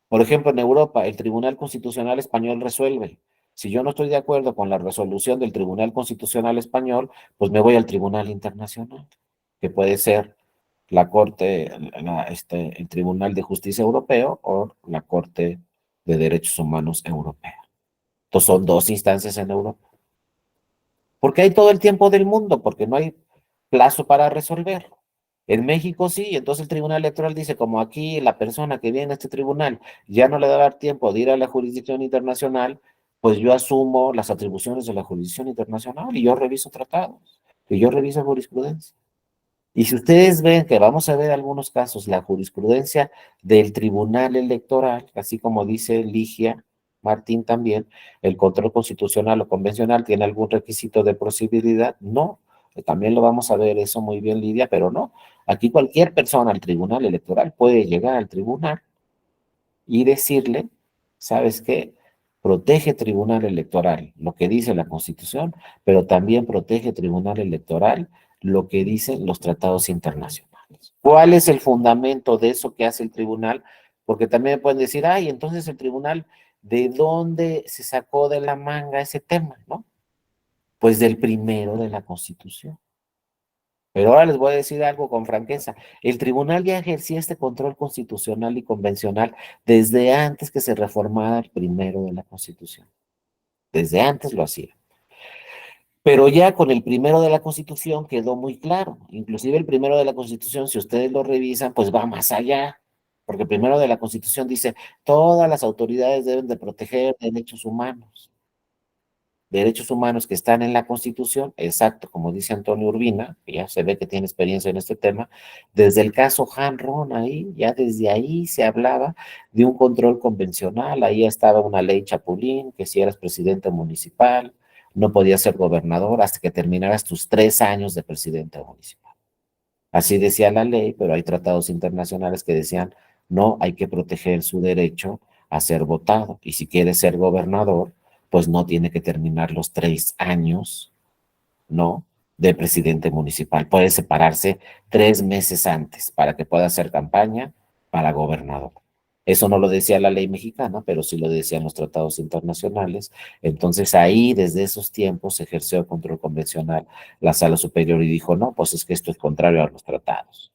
S1: Por ejemplo, en Europa, el Tribunal Constitucional Español resuelve. Si yo no estoy de acuerdo con la resolución del Tribunal Constitucional Español, pues me voy al Tribunal Internacional, que puede ser la Corte, el Tribunal de Justicia Europeo o la Corte de Derechos Humanos Europea. Entonces son dos instancias en Europa. Porque hay todo el tiempo del mundo, porque no hay plazo para resolver. En México sí, entonces el Tribunal Electoral dice, como aquí la persona que viene a este tribunal ya no le va a dar tiempo de ir a la jurisdicción internacional, pues yo asumo las atribuciones de la jurisdicción internacional y yo reviso tratados. Y yo reviso jurisprudencia. Y si ustedes ven que vamos a ver algunos casos, la jurisprudencia del Tribunal Electoral, así como dice Ligia Martín también, el control constitucional o convencional tiene algún requisito de posibilidad, no, también lo vamos a ver eso muy bien, Lidia, pero no, aquí cualquier persona al Tribunal Electoral puede llegar al tribunal y decirle, ¿sabes qué? Protege Tribunal Electoral lo que dice la Constitución, pero también protege Tribunal Electoral lo que dicen los tratados internacionales. ¿Cuál es el fundamento de eso que hace el tribunal? Porque también me pueden decir, ay, entonces el tribunal, ¿de dónde se sacó de la manga ese tema, no? Pues del primero de la Constitución. Pero ahora les voy a decir algo con franqueza. El tribunal ya ejercía este control constitucional y convencional desde antes que se reformara el primero de la Constitución. Desde antes lo hacía. Pero ya con el primero de la Constitución quedó muy claro. Inclusive el primero de la Constitución, si ustedes lo revisan, pues va más allá. Porque el primero de la Constitución dice, todas las autoridades deben de proteger derechos humanos que están en la Constitución, exacto, como dice Antonio Urbina, que ya se ve que tiene experiencia en este tema, desde el caso Hanron ahí, ya desde ahí se hablaba de un control convencional, ahí estaba una ley Chapulín, que si eras presidente municipal, no podías ser gobernador hasta que terminaras tus 3 años de presidente municipal. Así decía la ley, pero hay tratados internacionales que decían, no, hay que proteger su derecho a ser votado. Y si quiere ser gobernador, pues no tiene que terminar los 3 años, ¿no? De presidente municipal. Puede separarse 3 meses antes para que pueda hacer campaña para gobernador. Eso no lo decía la ley mexicana, pero sí lo decían los tratados internacionales. Entonces ahí, desde esos tiempos, se ejerció el control convencional la Sala Superior y dijo, no, pues es que esto es contrario a los tratados.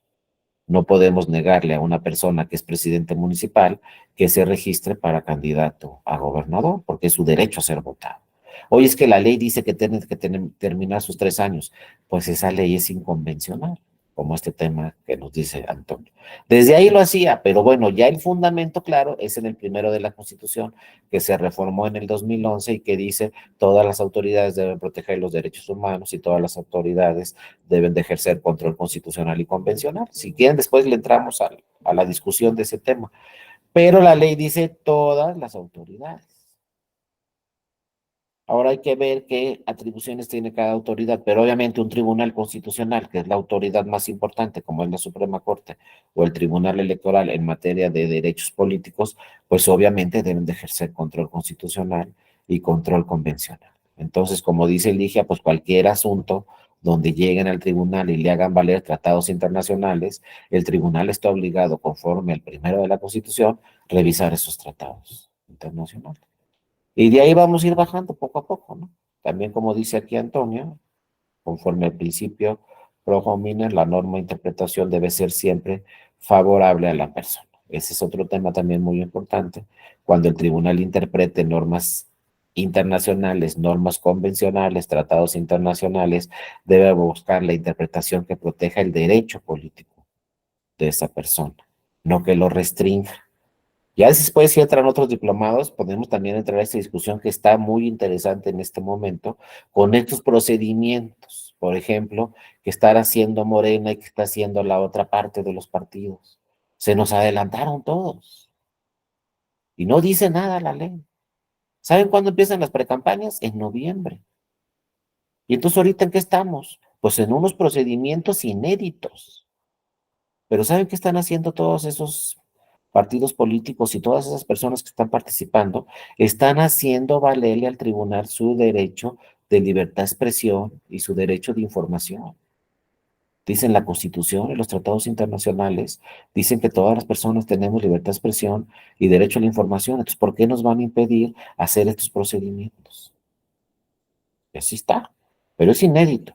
S1: No podemos negarle a una persona que es presidente municipal que se registre para candidato a gobernador, porque es su derecho a ser votado. Hoy es que la ley dice que tiene que terminar sus 3 años. Pues esa ley es inconvencional, como este tema que nos dice Antonio. Desde ahí lo hacía, pero bueno, ya el fundamento claro es en el primero de la Constitución, que se reformó en el 2011 y que dice todas las autoridades deben proteger los derechos humanos y todas las autoridades deben de ejercer control constitucional y convencional. Si quieren, después le entramos a la discusión de ese tema. Pero la ley dice todas las autoridades. Ahora hay que ver qué atribuciones tiene cada autoridad, pero obviamente un tribunal constitucional, que es la autoridad más importante, como es la Suprema Corte, o el Tribunal Electoral en materia de derechos políticos, pues obviamente deben de ejercer control constitucional y control convencional. Entonces, como dice Ligia, pues cualquier asunto donde lleguen al tribunal y le hagan valer tratados internacionales, el tribunal está obligado, conforme al primero de la Constitución, revisar esos tratados internacionales. Y de ahí vamos a ir bajando poco a poco, ¿no? También como dice aquí Antonio, conforme al principio pro homines, la norma de interpretación debe ser siempre favorable a la persona. Ese es otro tema también muy importante. Cuando el tribunal interprete normas internacionales, normas convencionales, tratados internacionales, debe buscar la interpretación que proteja el derecho político de esa persona, no que lo restrinja. Ya después, si entran otros diplomados, podemos también entrar a esta discusión que está muy interesante en este momento, con estos procedimientos, por ejemplo, que está haciendo Morena y que está haciendo la otra parte de los partidos. Se nos adelantaron todos y no dice nada la ley. ¿Saben cuándo empiezan las precampañas? En noviembre. Y entonces, ¿ahorita en qué estamos? Pues en unos procedimientos inéditos. Pero ¿saben qué están haciendo todos esos partidos políticos y todas esas personas que están participando? Están haciendo valerle al tribunal su derecho de libertad de expresión y su derecho de información. Dicen la Constitución y los tratados internacionales, dicen que todas las personas tenemos libertad de expresión y derecho a la información. Entonces, ¿por qué nos van a impedir hacer estos procedimientos? Y así está, pero es inédito.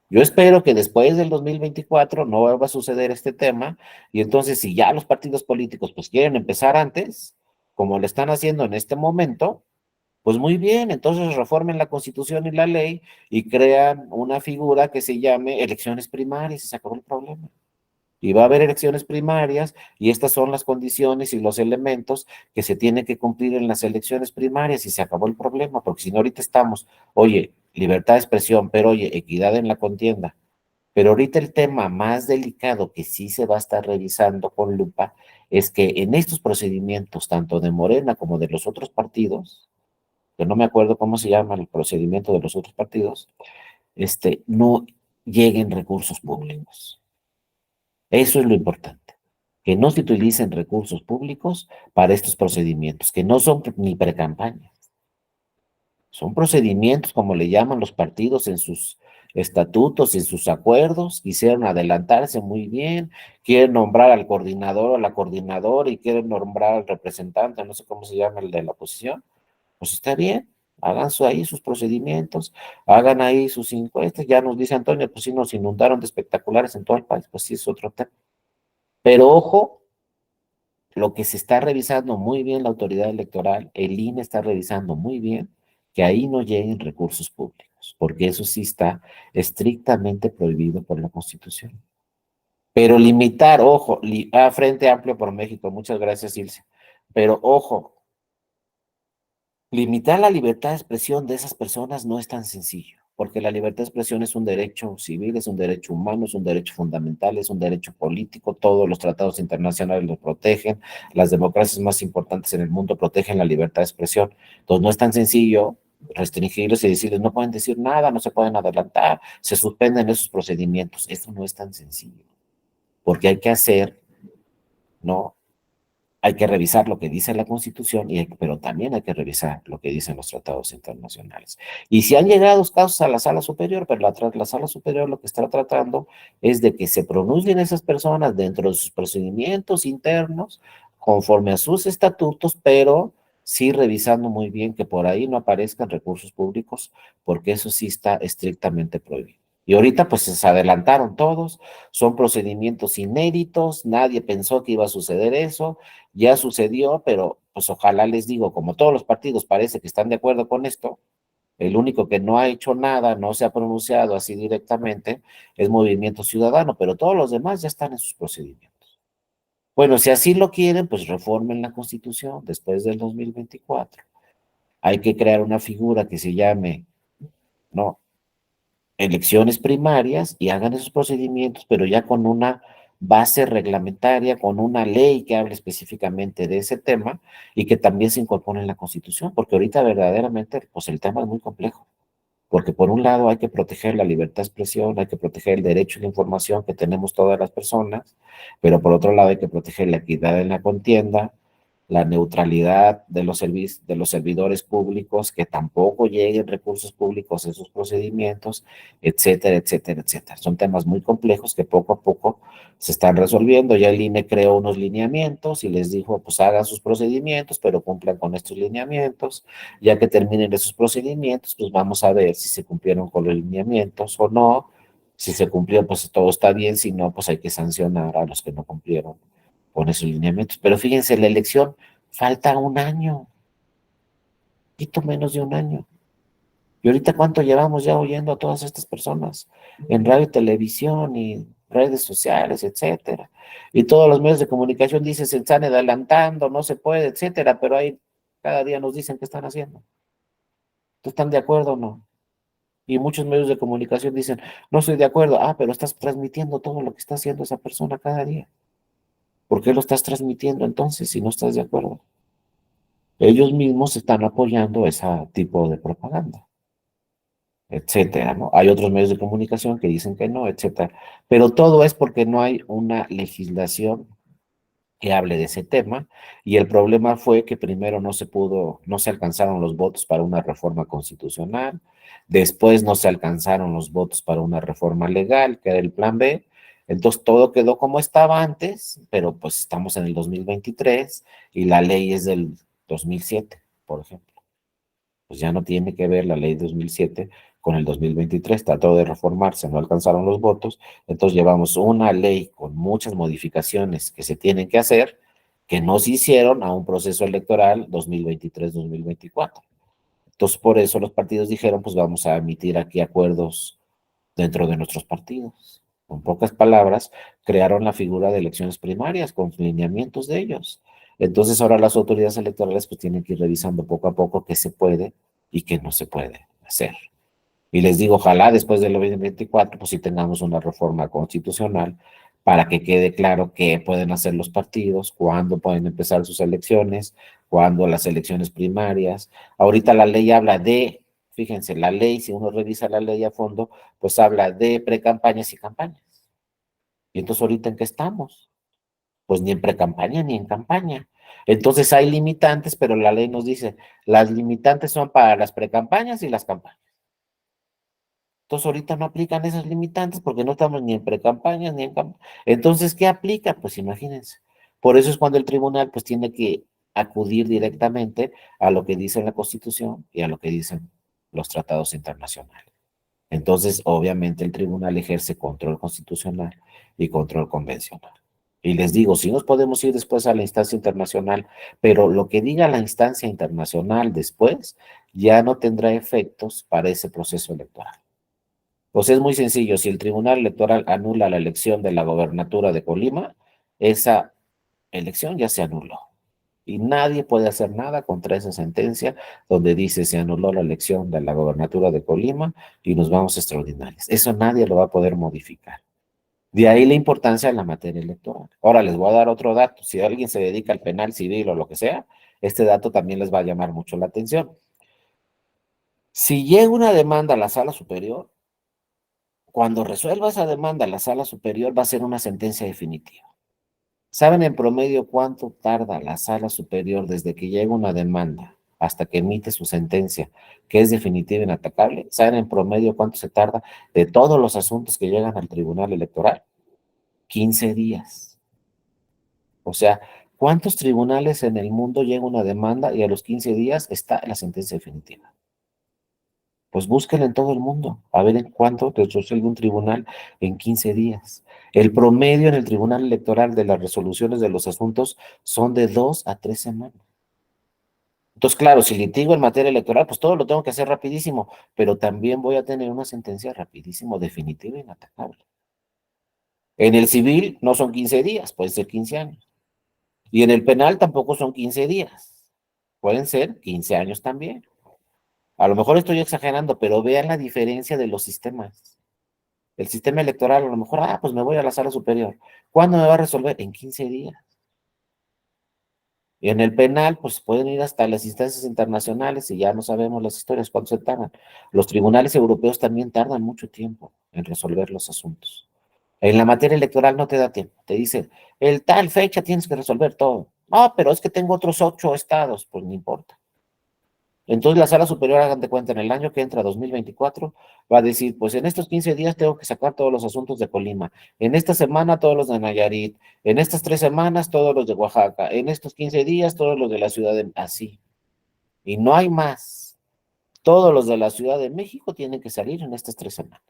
S1: Yo espero que después del 2024 no vuelva a suceder este tema y entonces si ya los partidos políticos pues quieren empezar antes, como lo están haciendo en este momento, pues muy bien, entonces reformen la Constitución y la ley y crean una figura que se llame elecciones primarias y se acabó el problema. Y va a haber elecciones primarias y estas son las condiciones y los elementos que se tienen que cumplir en las elecciones primarias y se acabó el problema, porque si no ahorita estamos, oye, libertad de expresión, pero oye, equidad en la contienda. Pero ahorita el tema más delicado que sí se va a estar revisando con lupa es que en estos procedimientos, tanto de Morena como de los otros partidos, que no me acuerdo cómo se llama el procedimiento de los otros partidos, no lleguen recursos públicos. Eso es lo importante, que no se utilicen recursos públicos para estos procedimientos, que no son ni precampañas, son procedimientos como le llaman los partidos en sus estatutos, en sus acuerdos, quisieron adelantarse muy bien, quieren nombrar al coordinador o a la coordinadora y quieren nombrar al representante, no sé cómo se llama el de la oposición, pues está bien, hagan ahí sus procedimientos, hagan ahí sus encuestas, ya nos dice Antonio, pues sí nos inundaron de espectaculares en todo el país, pues sí es otro tema. Pero ojo, lo que se está revisando muy bien la autoridad electoral, el INE está revisando muy bien que ahí no lleguen recursos públicos, porque eso sí está estrictamente prohibido por la Constitución. Pero limitar, ojo, Frente Amplio por México, muchas gracias, Ilse. Pero ojo, limitar la libertad de expresión de esas personas no es tan sencillo, porque la libertad de expresión es un derecho civil, es un derecho humano, es un derecho fundamental, es un derecho político, todos los tratados internacionales lo protegen, las democracias más importantes en el mundo protegen la libertad de expresión. Entonces no es tan sencillo restringirlos y decirles no pueden decir nada, no se pueden adelantar, se suspenden esos procedimientos. Esto no es tan sencillo, porque hay que hacer, ¿no? Hay que revisar lo que dice la Constitución, pero también hay que revisar lo que dicen los tratados internacionales. Y si han llegado casos a la sala superior, pero la sala superior lo que está tratando es de que se pronuncien esas personas dentro de sus procedimientos internos, conforme a sus estatutos, pero sí revisando muy bien que por ahí no aparezcan recursos públicos, porque eso sí está estrictamente prohibido. Y ahorita pues se adelantaron todos, son procedimientos inéditos, nadie pensó que iba a suceder eso, ya sucedió, pero pues ojalá les digo, como todos los partidos parece que están de acuerdo con esto, el único que no ha hecho nada, no se ha pronunciado así directamente, es Movimiento Ciudadano, pero todos los demás ya están en sus procedimientos. Bueno, si así lo quieren, pues reformen la Constitución después del 2024. Hay que crear una figura que se llame, ¿no? Elecciones primarias y hagan esos procedimientos, pero ya con una base reglamentaria, con una ley que hable específicamente de ese tema y que también se incorpore en la Constitución, porque ahorita verdaderamente, pues el tema es muy complejo, porque por un lado hay que proteger la libertad de expresión, hay que proteger el derecho a la información que tenemos todas las personas, pero por otro lado hay que proteger la equidad en la contienda, la neutralidad de los servidores públicos, que tampoco lleguen recursos públicos en sus procedimientos, etcétera, etcétera, etcétera. Son temas muy complejos que poco a poco se están resolviendo. Ya el INE creó unos lineamientos y les dijo, pues hagan sus procedimientos, pero cumplan con estos lineamientos. Ya que terminen esos procedimientos, pues vamos a ver si se cumplieron con los lineamientos o no. Si se cumplió, pues todo está bien, si no, pues hay que sancionar a los que no cumplieron con esos lineamientos. Pero fíjense, la elección falta un año, poquito menos de un año. ¿Y ahorita cuánto llevamos ya oyendo a todas estas personas en radio y televisión y redes sociales, etcétera? Y todos los medios de comunicación dicen se están adelantando, no se puede, etcétera, pero ahí cada día nos dicen qué están haciendo. ¿Tú están de acuerdo o no? Y muchos medios de comunicación dicen, no estoy de acuerdo. Ah, pero estás transmitiendo todo lo que está haciendo esa persona cada día. ¿Por qué lo estás transmitiendo entonces si no estás de acuerdo? Ellos mismos están apoyando ese tipo de propaganda, etcétera, ¿no? Hay otros medios de comunicación que dicen que no, etcétera. Pero todo es porque no hay una legislación que hable de ese tema, y el problema fue que primero no se alcanzaron los votos para una reforma constitucional, después no se alcanzaron los votos para una reforma legal, que era el plan B, entonces todo quedó como estaba antes, pero pues estamos en el 2023 y la ley es del 2007, por ejemplo. Pues ya no tiene que ver la ley 2007 con el 2023, trató de reformarse, no alcanzaron los votos, entonces llevamos una ley con muchas modificaciones que se tienen que hacer, que no se hicieron a un proceso electoral 2023-2024. Entonces por eso los partidos dijeron, pues vamos a emitir aquí acuerdos dentro de nuestros partidos. Con pocas palabras, crearon la figura de elecciones primarias con lineamientos de ellos. Entonces ahora las autoridades electorales pues tienen que ir revisando poco a poco qué se puede y qué no se puede hacer. Y les digo, ojalá después del 2024, pues sí tengamos una reforma constitucional para que quede claro qué pueden hacer los partidos, cuándo pueden empezar sus elecciones, cuándo las elecciones primarias. Ahorita la ley habla de, fíjense, la ley, si uno revisa la ley a fondo, pues habla de precampañas y campañas. Y entonces, ¿ahorita en qué estamos? Pues ni en precampaña ni en campaña. Entonces hay limitantes, pero la ley nos dice, las limitantes son para las precampañas y las campañas. Entonces ahorita no aplican esas limitantes porque no estamos ni en precampañas ni en campañas. Entonces, ¿qué aplica? Pues imagínense. Por eso es cuando el tribunal pues tiene que acudir directamente a lo que dice la Constitución y a lo que dicen los tratados internacionales. Entonces, obviamente, el tribunal ejerce control constitucional y control convencional. Y les digo, si nos podemos ir después a la instancia internacional, pero lo que diga la instancia internacional después ya no tendrá efectos para ese proceso electoral. Pues es muy sencillo, si el Tribunal Electoral anula la elección de la gobernatura de Colima, esa elección ya se anuló. Y nadie puede hacer nada contra esa sentencia donde dice se anuló la elección de la gobernatura de Colima y nos vamos a extraordinarias. Eso nadie lo va a poder modificar. De ahí la importancia de la materia electoral. Ahora les voy a dar otro dato. Si alguien se dedica al penal civil o lo que sea, este dato también les va a llamar mucho la atención. Si llega una demanda a la sala superior, cuando resuelva esa demanda la sala superior va a ser una sentencia definitiva. ¿Saben en promedio cuánto tarda la sala superior desde que llega una demanda hasta que emite su sentencia, que es definitiva e inatacable? ¿Saben en promedio cuánto se tarda de todos los asuntos que llegan al tribunal electoral? 15 días. O sea, ¿cuántos tribunales en el mundo llega una demanda y a los 15 días está la sentencia definitiva? Pues búsquenla en todo el mundo, a ver en cuánto resuelve un tribunal en 15 días. El promedio en el tribunal electoral de las resoluciones de los asuntos son de 2 a 3 semanas. Entonces, claro, si litigo en materia electoral, pues todo lo tengo que hacer rapidísimo, pero también voy a tener una sentencia rapidísimo, definitiva e inatacable. En el civil no son 15 días, pueden ser 15 años. Y en el penal tampoco son 15 días, pueden ser 15 años también. A lo mejor estoy exagerando, pero vean la diferencia de los sistemas. El sistema electoral, a lo mejor, pues me voy a la sala superior. ¿Cuándo me va a resolver? En 15 días. Y en el penal, pues pueden ir hasta las instancias internacionales y ya no sabemos las historias, cuánto se tardan. Los tribunales europeos también tardan mucho tiempo en resolver los asuntos. En la materia electoral no te da tiempo. Te dicen, el tal fecha tienes que resolver todo. No, pero es que tengo otros 8 estados. Pues no importa. Entonces la sala superior, hagan de cuenta, en el año que entra, 2024, va a decir, pues en estos 15 días tengo que sacar todos los asuntos de Colima, en esta semana todos los de Nayarit, en estas 3 semanas todos los de Oaxaca, en estos 15 días todos los de la Ciudad de... Así. Y no hay más. Todos los de la Ciudad de México tienen que salir en estas 3 semanas.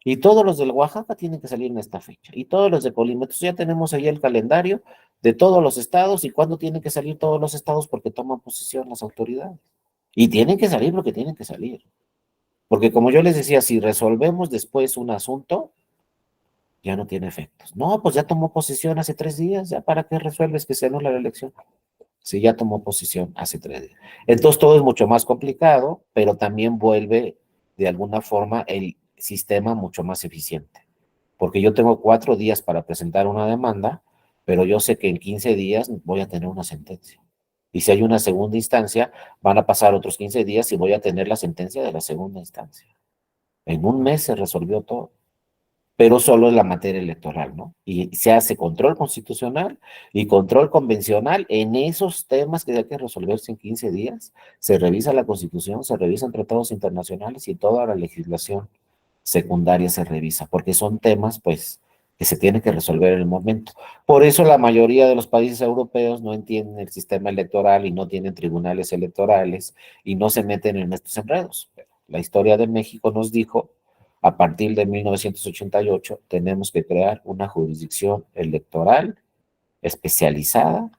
S1: Y todos los de Oaxaca tienen que salir en esta fecha. Y todos los de Colima. Entonces ya tenemos ahí el calendario de todos los estados y cuándo tienen que salir todos los estados porque toman posesión las autoridades. Y tienen que salir porque tienen que salir. Porque como yo les decía, si resolvemos después un asunto, ya no tiene efectos. No, pues ya tomó posesión hace 3 días, ¿ya para qué resuelves que se anula la elección? Si ya tomó posesión hace 3 días. Entonces todo es mucho más complicado, pero también vuelve de alguna forma el sistema mucho más eficiente. Porque yo tengo 4 días para presentar una demanda, pero yo sé que en 15 días voy a tener una sentencia. Y si hay una segunda instancia, van a pasar otros 15 días y voy a tener la sentencia de la segunda instancia. En un mes se resolvió todo, pero solo en la materia electoral, ¿no? Y se hace control constitucional y control convencional en esos temas que hay que resolverse en 15 días. Se revisa la Constitución, se revisan tratados internacionales y toda la legislación secundaria se revisa, porque son temas, pues, que se tienen que resolver en el momento. Por eso la mayoría de los países europeos no entienden el sistema electoral y no tienen tribunales electorales y no se meten en estos enredos. La historia de México nos dijo, a partir de 1988, tenemos que crear una jurisdicción electoral especializada,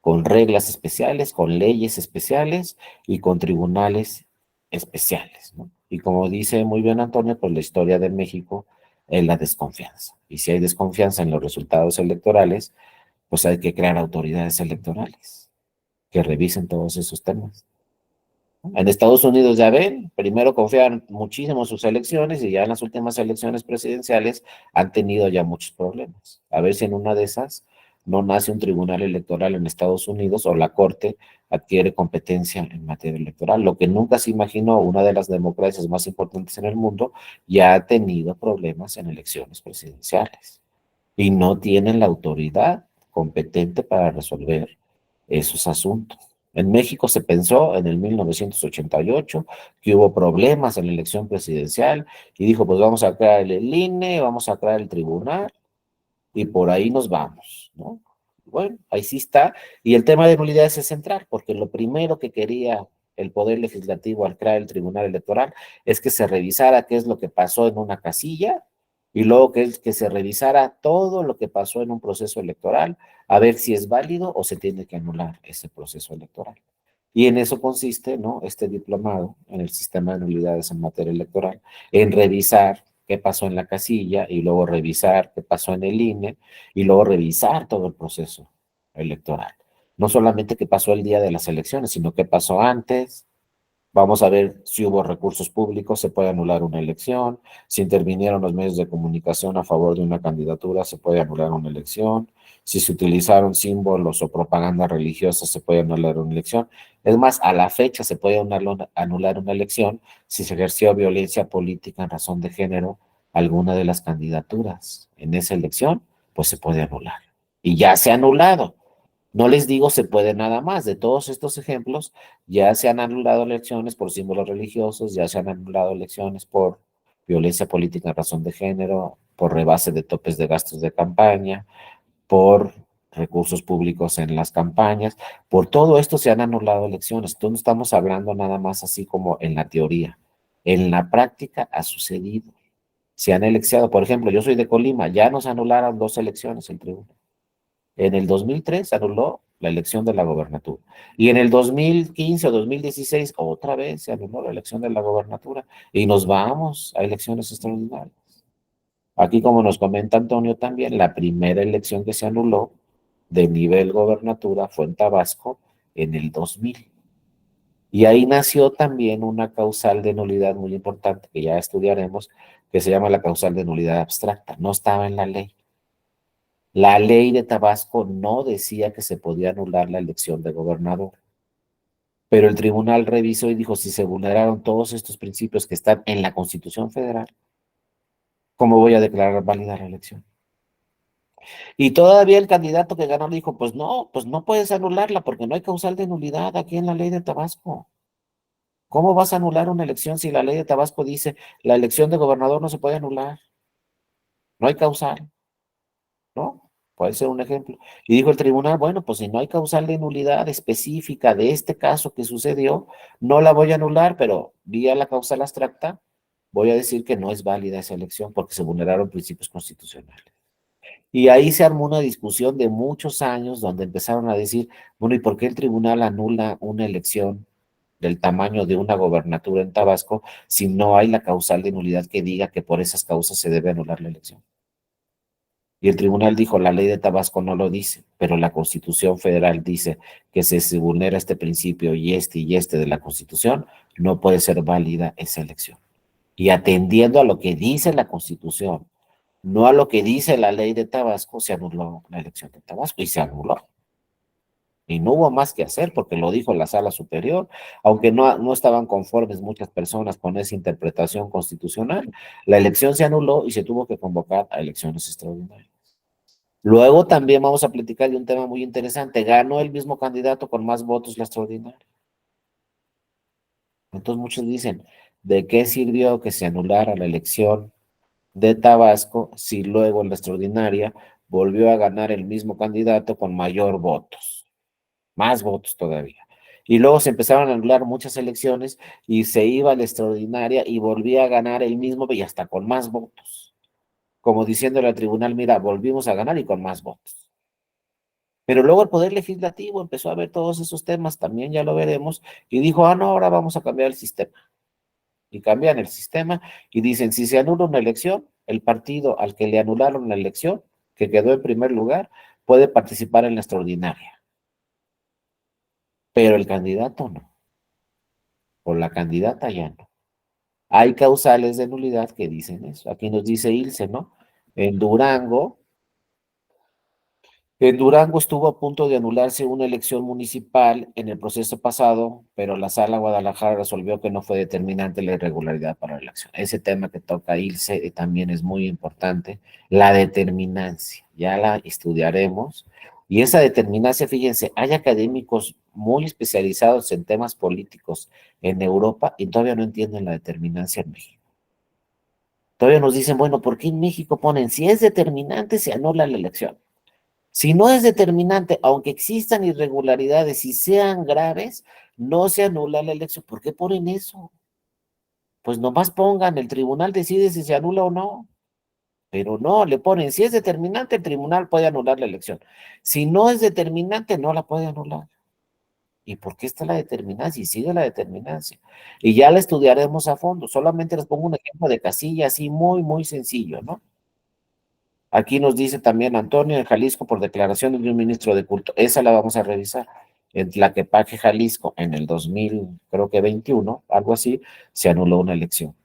S1: con reglas especiales, con leyes especiales y con tribunales especiales, ¿no? Y como dice muy bien Antonio, pues la historia de México en la desconfianza. Y si hay desconfianza en los resultados electorales, pues hay que crear autoridades electorales que revisen todos esos temas. En Estados Unidos ya ven, primero confían muchísimo en sus elecciones y ya en las últimas elecciones presidenciales han tenido ya muchos problemas. A ver si en una de esas no nace un tribunal electoral en Estados Unidos o la Corte adquiere competencia en materia electoral. Lo que nunca se imaginó, una de las democracias más importantes en el mundo ya ha tenido problemas en elecciones presidenciales y no tienen la autoridad competente para resolver esos asuntos. En México se pensó en el 1988 que hubo problemas en la elección presidencial y dijo, pues vamos a crear el INE, vamos a crear el tribunal y por ahí nos vamos, ¿no? Bueno, ahí sí está. Y el tema de nulidades es central, porque lo primero que quería el Poder Legislativo al crear el Tribunal Electoral es que se revisara qué es lo que pasó en una casilla y luego que se revisara todo lo que pasó en un proceso electoral, a ver si es válido o se tiene que anular ese proceso electoral. Y en eso consiste, ¿no? Este diplomado en el sistema de nulidades en materia electoral, en revisar qué pasó en la casilla y luego revisar qué pasó en el INE y luego revisar todo el proceso electoral. No solamente qué pasó el día de las elecciones, sino qué pasó antes. Vamos a ver si hubo recursos públicos, se puede anular una elección, si intervinieron los medios de comunicación a favor de una candidatura, se puede anular una elección, si se utilizaron símbolos o propaganda religiosa, se puede anular una elección. Es más, a la fecha se puede anular una elección si se ejerció violencia política en razón de género alguna de las candidaturas en esa elección, pues se puede anular. Y ya se ha anulado. No les digo se puede nada más. De todos estos ejemplos, ya se han anulado elecciones por símbolos religiosos, ya se han anulado elecciones por violencia política en razón de género, por rebase de topes de gastos de campaña, por recursos públicos en las campañas. Por todo esto se han anulado elecciones. Entonces no estamos hablando nada más así como en la teoría. En la práctica ha sucedido. Se han eleccionado, por ejemplo, yo soy de Colima, ya nos anularon 2 elecciones el tribunal. En el 2003 se anuló la elección de la gobernatura. Y en el 2015 o 2016 otra vez se anuló la elección de la gobernatura. Y nos vamos a elecciones extraordinarias. Aquí, como nos comenta Antonio también, la primera elección que se anuló de nivel gobernatura fue en Tabasco en el 2000. Y ahí nació también una causal de nulidad muy importante que ya estudiaremos, que se llama la causal de nulidad abstracta. No estaba en la ley. La ley de Tabasco no decía que se podía anular la elección de gobernador, pero el tribunal revisó y dijo, si se vulneraron todos estos principios que están en la Constitución Federal, ¿cómo voy a declarar válida la elección? Y todavía el candidato que ganó dijo, pues no puedes anularla porque no hay causal de nulidad aquí en la ley de Tabasco. ¿Cómo vas a anular una elección si la ley de Tabasco dice la elección de gobernador no se puede anular? No hay causal. ¿No? Puede ser un ejemplo. Y dijo el tribunal, bueno, pues si no hay causal de nulidad específica de este caso que sucedió, no la voy a anular, pero vía la causal abstracta, voy a decir que no es válida esa elección porque se vulneraron principios constitucionales. Y ahí se armó una discusión de muchos años donde empezaron a decir, bueno, ¿y por qué el tribunal anula una elección del tamaño de una gobernatura en Tabasco si no hay la causal de nulidad que diga que por esas causas se debe anular la elección? Y el tribunal dijo, la ley de Tabasco no lo dice, pero la Constitución Federal dice que si se vulnera este principio y este de la Constitución, no puede ser válida esa elección. Y atendiendo a lo que dice la Constitución, no a lo que dice la ley de Tabasco, se anuló la elección de Tabasco y se anuló. Y no hubo más que hacer porque lo dijo la Sala Superior, aunque no estaban conformes muchas personas con esa interpretación constitucional, la elección se anuló y se tuvo que convocar a elecciones extraordinarias. Luego también vamos a platicar de un tema muy interesante. Ganó el mismo candidato con más votos la extraordinaria. Entonces muchos dicen, ¿de qué sirvió que se anulara la elección de Tabasco si luego en la extraordinaria volvió a ganar el mismo candidato con mayor votos? Más votos todavía. Y luego se empezaron a anular muchas elecciones y se iba a la extraordinaria y volvía a ganar el mismo y hasta con más votos. Como diciéndole al tribunal, mira, volvimos a ganar y con más votos. Pero luego el Poder Legislativo empezó a ver todos esos temas, también ya lo veremos, y dijo, no, ahora vamos a cambiar el sistema. Y cambian el sistema y dicen, si se anula una elección, el partido al que le anularon la elección, que quedó en primer lugar, puede participar en la extraordinaria, pero el candidato no, o la candidata ya no. Hay causales de nulidad que dicen eso. Aquí nos dice Ilse, ¿no? En Durango, En Durango estuvo a punto de anularse una elección municipal en el proceso pasado, pero la Sala Guadalajara resolvió que no fue determinante la irregularidad para la elección. Ese tema que toca Ilse también es muy importante. La determinancia, ya la estudiaremos. Y esa determinancia, fíjense, hay académicos muy especializados en temas políticos en Europa y todavía no entienden la determinancia en México. Todavía nos dicen, bueno, ¿por qué en México ponen, si es determinante, se anula la elección? Si no es determinante, aunque existan irregularidades y sean graves, no se anula la elección. ¿Por qué ponen eso? Pues nomás pongan, el tribunal decide si se anula o no. Pero no, le ponen, si es determinante, el tribunal puede anular la elección. Si no es determinante, no la puede anular. ¿Y por qué está la determinancia? Y sigue la determinancia. Y ya la estudiaremos a fondo. Solamente les pongo un ejemplo de casilla así muy, muy sencillo, ¿no? Aquí nos dice también Antonio, en Jalisco, por declaraciones de un ministro de culto. Esa la vamos a revisar. En Tlaquepaque, Jalisco, en el 2000, creo que 21, algo así, se anuló una elección.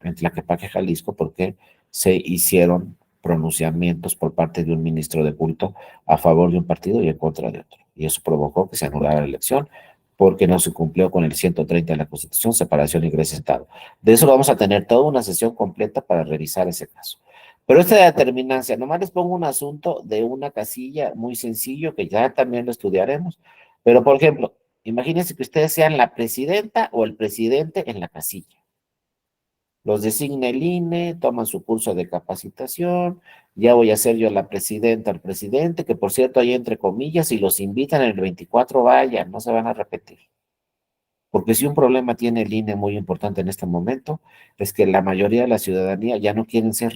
S1: En Tlaquepaque, Jalisco, porque se hicieron pronunciamientos por parte de un ministro de culto a favor de un partido y en contra de otro. Y eso provocó que se anulara la elección porque no se cumplió con el 130 de la Constitución, separación Iglesia-Estado. De eso vamos a tener toda una sesión completa para revisar ese caso. Pero esta determinancia, nomás les pongo un asunto de una casilla muy sencillo que ya también lo estudiaremos. Pero, por ejemplo, imagínense que ustedes sean la presidenta o el presidente en la casilla. Los designa el INE, toman su curso de capacitación, ya voy a ser yo la presidenta, el presidente, que por cierto hay entre comillas, y los invitan en el 24, vayan, no se van a repetir. Porque si un problema tiene el INE muy importante en este momento, es que la mayoría de la ciudadanía ya no quieren ser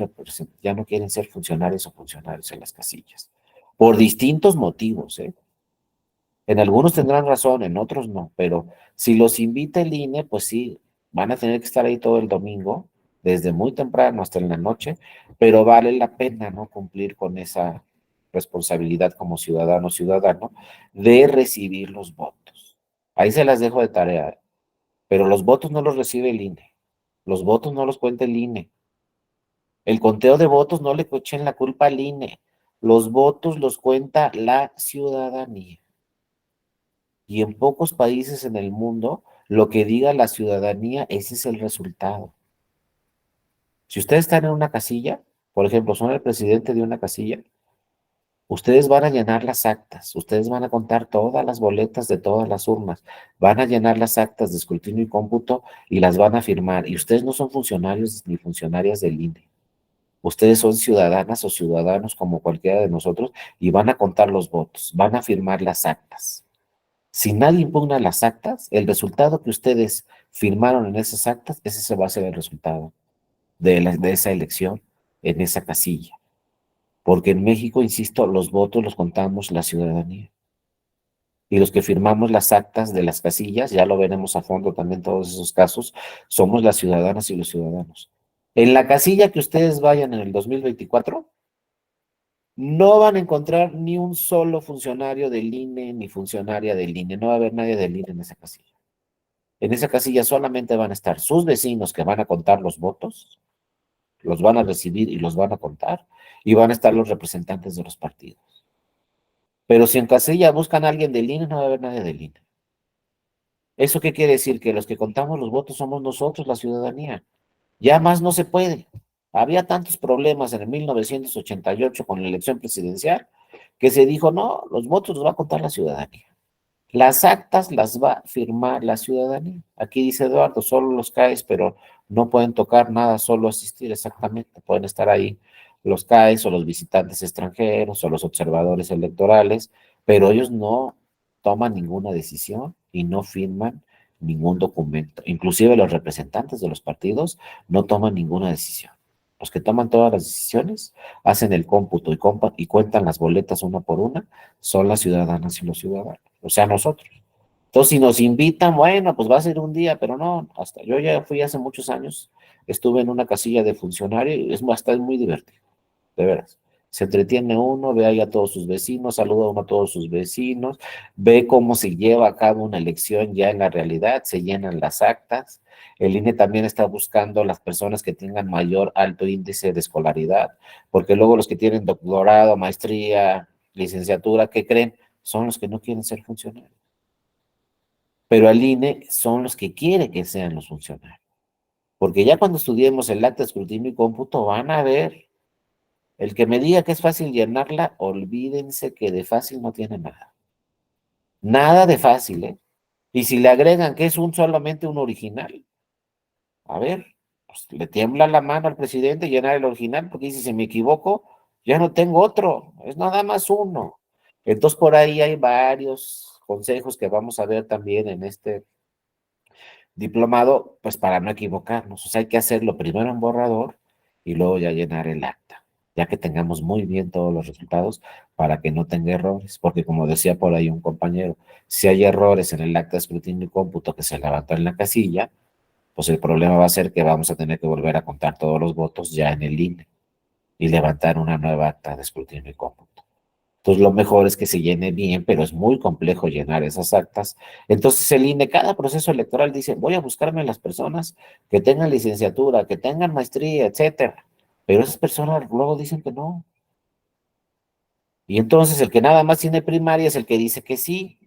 S1: ya no quieren ser funcionarios o funcionarios en las casillas, por distintos motivos, ¿eh? En algunos tendrán razón, en otros no, pero si los invita el INE, pues sí, van a tener que estar ahí todo el domingo, desde muy temprano hasta en la noche, pero vale la pena, ¿no? Cumplir con esa responsabilidad como ciudadano o ciudadano de recibir los votos. Ahí se las dejo de tarea, pero los votos no los recibe el INE, los votos no los cuenta el INE, el conteo de votos no le echen la culpa al INE, los votos los cuenta la ciudadanía. Y en pocos países en el mundo, lo que diga la ciudadanía, ese es el resultado. Si ustedes están en una casilla, por ejemplo, son el presidente de una casilla, ustedes van a llenar las actas, ustedes van a contar todas las boletas de todas las urnas, van a llenar las actas de escrutinio y cómputo y las van a firmar. Y ustedes no son funcionarios ni funcionarias del INE. Ustedes son ciudadanas o ciudadanos como cualquiera de nosotros y van a contar los votos, van a firmar las actas. Si nadie impugna las actas, el resultado que ustedes firmaron en esas actas, ese se va a ser el resultado de esa elección en esa casilla. Porque en México, insisto, los votos los contamos la ciudadanía. Y los que firmamos las actas de las casillas, ya lo veremos a fondo también todos esos casos, somos las ciudadanas y los ciudadanos. En la casilla que ustedes vayan en el 2024, no van a encontrar ni un solo funcionario del INE ni funcionaria del INE. No va a haber nadie del INE en esa casilla. En esa casilla solamente van a estar sus vecinos que van a contar los votos, los van a recibir y los van a contar, y van a estar los representantes de los partidos. Pero si en casilla buscan a alguien del INE, no va a haber nadie del INE. ¿Eso qué quiere decir? Que los que contamos los votos somos nosotros, la ciudadanía. Ya más no se puede. Había tantos problemas en el 1988 con la elección presidencial que se dijo, no, los votos los va a contar la ciudadanía. Las actas las va a firmar la ciudadanía. Aquí dice Eduardo, solo los CAES, pero no pueden tocar nada, solo asistir exactamente. Pueden estar ahí los CAES o los visitantes extranjeros o los observadores electorales, pero ellos no toman ninguna decisión y no firman ningún documento. Inclusive los representantes de los partidos no toman ninguna decisión. Los que toman todas las decisiones hacen el cómputo y cuentan las boletas una por una, son las ciudadanas y los ciudadanos, o sea, nosotros. Entonces, si nos invitan, bueno, pues va a ser un día, pero no, hasta yo ya fui hace muchos años, estuve en una casilla de funcionario y es bastante muy divertido, de veras. Se entretiene uno, ve ahí a todos sus vecinos, saluda uno a todos sus vecinos, ve cómo se lleva a cabo una elección ya en la realidad, se llenan las actas. El INE también está buscando las personas que tengan mayor alto índice de escolaridad, porque luego los que tienen doctorado, maestría, licenciatura, ¿qué creen? Son los que no quieren ser funcionarios. Pero al INE son los que quiere que sean los funcionarios. Porque ya cuando estudiemos el acta de escrutinio y cómputo van a ver. El que me diga que es fácil llenarla, olvídense que de fácil no tiene nada. Nada de fácil, ¿eh? Y si le agregan que es solamente un original, a ver, pues, le tiembla la mano al presidente llenar el original, porque dice, si me equivoco, ya no tengo otro, es nada más uno. Entonces, por ahí hay varios consejos que vamos a ver también en este diplomado, pues para no equivocarnos. O sea, hay que hacerlo primero en borrador y luego ya llenar el acta, ya que tengamos muy bien todos los resultados para que no tenga errores, porque como decía por ahí un compañero, si hay errores en el acta de escrutinio y cómputo que se levantó en la casilla, pues el problema va a ser que vamos a tener que volver a contar todos los votos ya en el INE y levantar una nueva acta de escrutinio y cómputo. Entonces, lo mejor es que se llene bien, pero es muy complejo llenar esas actas. Entonces, el INE, cada proceso electoral dice, voy a buscarme las personas que tengan licenciatura, que tengan maestría, etcétera. Pero esas personas luego dicen que no. Y entonces, el que nada más tiene primaria es el que dice que sí.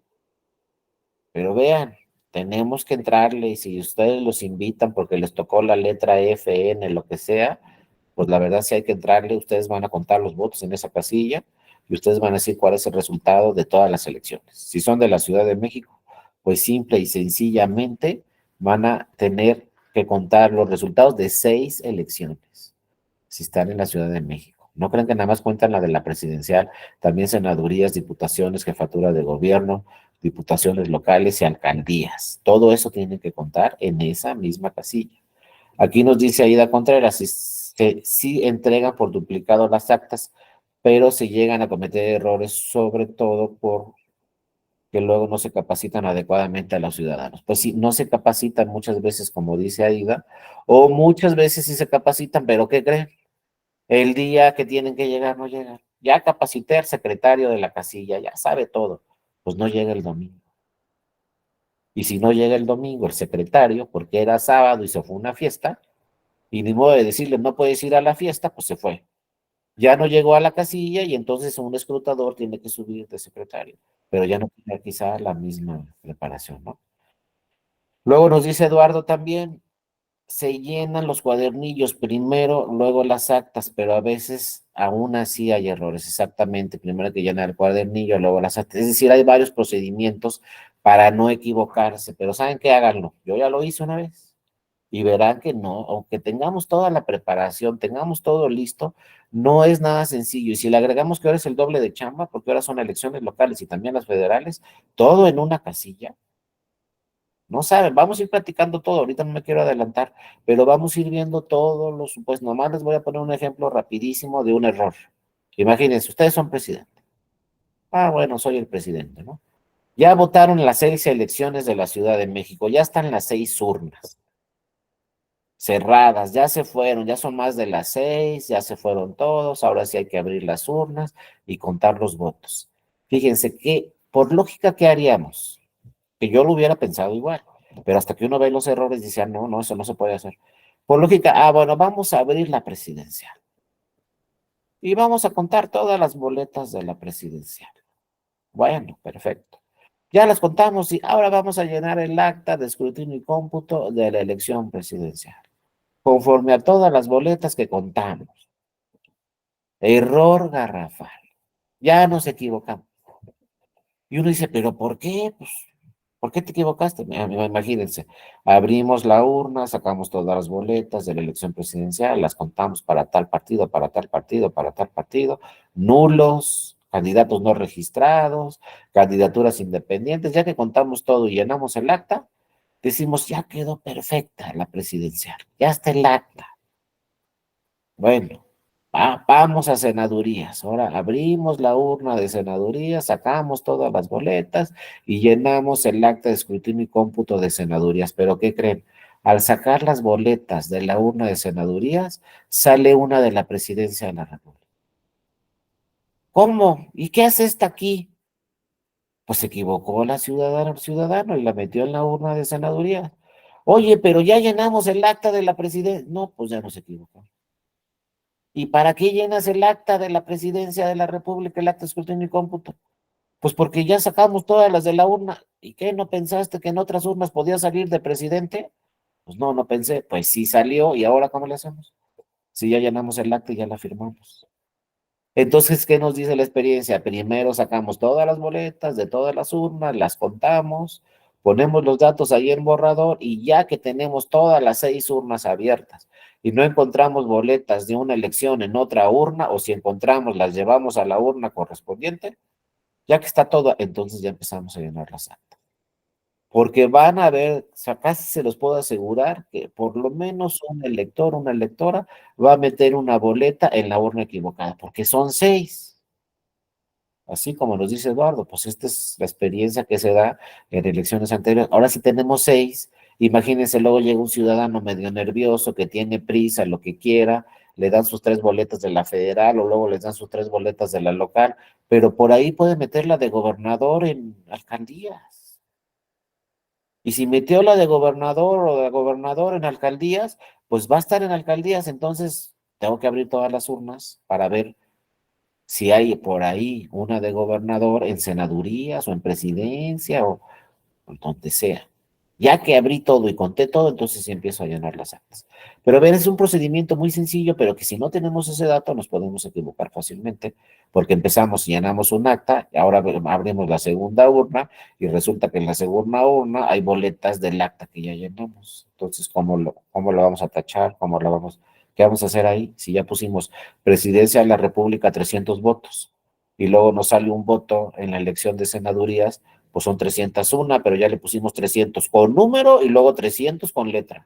S1: Pero vean, tenemos que entrarle y si ustedes los invitan porque les tocó la letra F, N, lo que sea, pues la verdad sí hay que entrarle, ustedes van a contar los votos en esa casilla y ustedes van a decir cuál es el resultado de todas las elecciones. Si son de la Ciudad de México, pues simple y sencillamente van a tener que contar los resultados de 6 elecciones, si están en la Ciudad de México. No crean que nada más cuentan la de la presidencial, también senadurías, diputaciones, jefatura de gobierno, diputaciones locales y alcaldías. Todo eso tiene que contar en esa misma casilla. Aquí nos dice Aida Contreras, sí entregan por duplicado las actas, pero se llegan a cometer errores, sobre todo por que luego no se capacitan adecuadamente a los ciudadanos. Pues sí, no se capacitan muchas veces, como dice Aida, o muchas veces sí se capacitan, pero ¿qué creen? El día que tienen que llegar, no llegan. Ya capacité al secretario de la casilla, ya sabe todo, pues no llega el domingo. Y si no llega el domingo el secretario, porque era sábado y se fue a una fiesta, y ni modo de decirle, no puedes ir a la fiesta, pues se fue. Ya no llegó a la casilla y entonces un escrutador tiene que subir de secretario, pero ya no tiene quizá la misma preparación, ¿no? Luego nos dice Eduardo también, se llenan los cuadernillos primero, luego las actas, pero a veces aún así hay errores, exactamente, primero hay que llenar el cuadernillo, luego las actas, es decir, hay varios procedimientos para no equivocarse, pero ¿saben qué? Háganlo, yo ya lo hice una vez y verán que no, aunque tengamos toda la preparación, tengamos todo listo, no es nada sencillo. Y si le agregamos que ahora es el doble de chamba, porque ahora son elecciones locales y también las federales, todo en una casilla, no saben, vamos a ir platicando todo, ahorita no me quiero adelantar, pero vamos a ir viendo todos los, pues nomás les voy a poner un ejemplo rapidísimo de un error. Imagínense, ustedes son presidente. Ah, bueno, soy el presidente, ¿no? Ya votaron las 6 elecciones de la Ciudad de México, ya están las 6 urnas cerradas, ya se fueron, ya son más de las 6, ya se fueron todos, ahora sí hay que abrir las urnas y contar los votos. Fíjense que, por lógica, ¿qué haríamos? Que yo lo hubiera pensado igual, pero hasta que uno ve los errores dice, ah, no, no, eso no se puede hacer. Por lógica, ah, bueno, vamos a abrir la presidencial y vamos a contar todas las boletas de la presidencial. Bueno, perfecto. Ya las contamos y ahora vamos a llenar el acta de escrutinio y cómputo de la elección presidencial conforme a todas las boletas que contamos. Error garrafal. Ya nos equivocamos. Y uno dice, ¿pero por qué? Pues, ¿por qué te equivocaste? Imagínense, abrimos la urna, sacamos todas las boletas de la elección presidencial, las contamos para tal partido, para tal partido, para tal partido, nulos, candidatos no registrados, candidaturas independientes, ya que contamos todo y llenamos el acta, decimos, ya quedó perfecta la presidencial, ya está el acta. Bueno, vamos a senadurías. Ahora abrimos la urna de senadurías, sacamos todas las boletas y llenamos el acta de escrutinio y cómputo de senadurías. Pero ¿qué creen? Al sacar las boletas de la urna de senadurías, sale una de la presidencia de la República. ¿Cómo? ¿Y qué hace esta aquí? Pues se equivocó la ciudadana o ciudadano y la metió en la urna de senaduría. Oye, pero ya llenamos el acta de la presidencia. No, pues ya no se equivocó. ¿Y para qué llenas el acta de la presidencia de la República, el acta de escrutinio y cómputo? Pues porque ya sacamos todas las de la urna. ¿Y qué? ¿No pensaste que en otras urnas podía salir de presidente? Pues no, no pensé. Pues sí salió. ¿Y ahora cómo le hacemos? Si ya llenamos el acta y ya la firmamos. Entonces, ¿qué nos dice la experiencia? Primero sacamos todas las boletas de todas las urnas, las contamos, ponemos los datos ahí en borrador y ya que tenemos todas las 6 urnas abiertas y no encontramos boletas de una elección en otra urna o si encontramos las llevamos a la urna correspondiente, ya que está todo, entonces ya empezamos a llenar las actas. Porque van a ver, o sea, casi se los puedo asegurar que por lo menos un elector, una electora, va a meter una boleta en la urna equivocada, porque son 6. Así como nos dice Eduardo, pues esta es la experiencia que se da en elecciones anteriores. Ahora sí tenemos 6, imagínense, luego llega un ciudadano medio nervioso que tiene prisa, lo que quiera, le dan sus 3 boletas de la federal o luego les dan sus 3 boletas de la local, pero por ahí puede meter la de gobernador en alcaldías. Y si metió la de gobernador o de gobernador en alcaldías, pues va a estar en alcaldías, entonces tengo que abrir todas las urnas para ver si hay por ahí una de gobernador en senadurías o en presidencia o donde sea. Ya que abrí todo y conté todo, entonces sí empiezo a llenar las actas. Pero a ver, es un procedimiento muy sencillo, pero que si no tenemos ese dato nos podemos equivocar fácilmente, porque empezamos y llenamos un acta, y ahora abrimos la segunda urna y resulta que en la segunda urna hay boletas del acta que ya llenamos. Entonces, ¿cómo lo vamos a tachar? ¿Qué vamos a hacer ahí? Si ya pusimos presidencia de la República 300 votos y luego nos sale un voto en la elección de senadurías, pues son 301, pero ya le pusimos 300 con número y luego 300 con letra,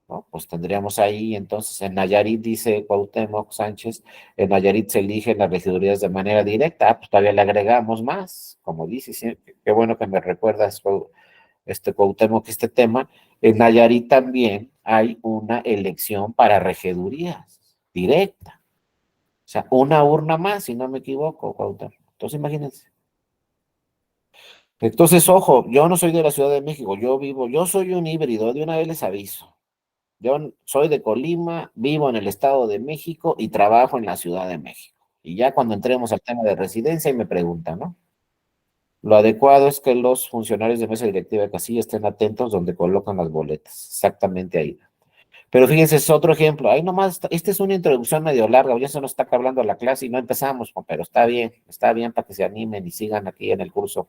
S1: ¿no? Pues tendríamos ahí, entonces, en Nayarit, dice Cuauhtémoc Sánchez, en Nayarit se eligen las regidurías de manera directa, pues todavía le agregamos más, como dice, sí, qué bueno que me recuerdas, Cuauhtémoc, este tema. En Nayarit también hay una elección para regidurías directa, o sea, una urna más, si no me equivoco, Cuauhtémoc. Entonces, imagínense. Entonces, ojo, yo no soy de la Ciudad de México, yo soy un híbrido, de una vez les aviso. Yo soy de Colima, vivo en el Estado de México y trabajo en la Ciudad de México. Y ya cuando entremos al tema de residencia y me preguntan, ¿no? Lo adecuado es que los funcionarios de mesa directiva de casilla estén atentos donde colocan las boletas, exactamente ahí. Pero fíjense, es otro ejemplo. Ahí nomás, esta es una introducción medio larga, ya se nos está acabando la clase y no empezamos, pero está bien para que se animen y sigan aquí en el curso.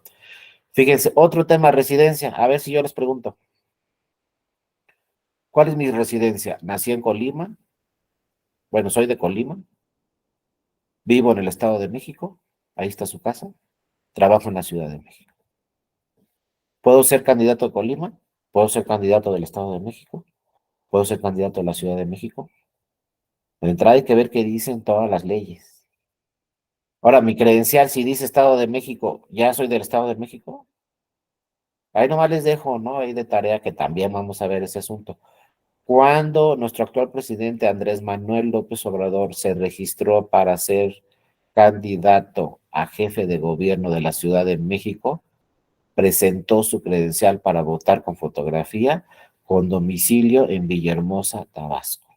S1: Fíjense, otro tema, residencia. A ver si yo les pregunto, ¿cuál es mi residencia? Nací en Colima, bueno, soy de Colima, vivo en el Estado de México, ahí está su casa, trabajo en la Ciudad de México. ¿Puedo ser candidato de Colima? ¿Puedo ser candidato del Estado de México? ¿Puedo ser candidato de la Ciudad de México? De entrada hay que ver qué dicen todas las leyes. Ahora, mi credencial, si dice Estado de México, ¿ya soy del Estado de México? Ahí nomás les dejo, ¿no? Ahí de tarea que también vamos a ver ese asunto. Cuando nuestro actual presidente Andrés Manuel López Obrador se registró para ser candidato a jefe de gobierno de la Ciudad de México, presentó su credencial para votar con fotografía con domicilio en Villahermosa, Tabasco.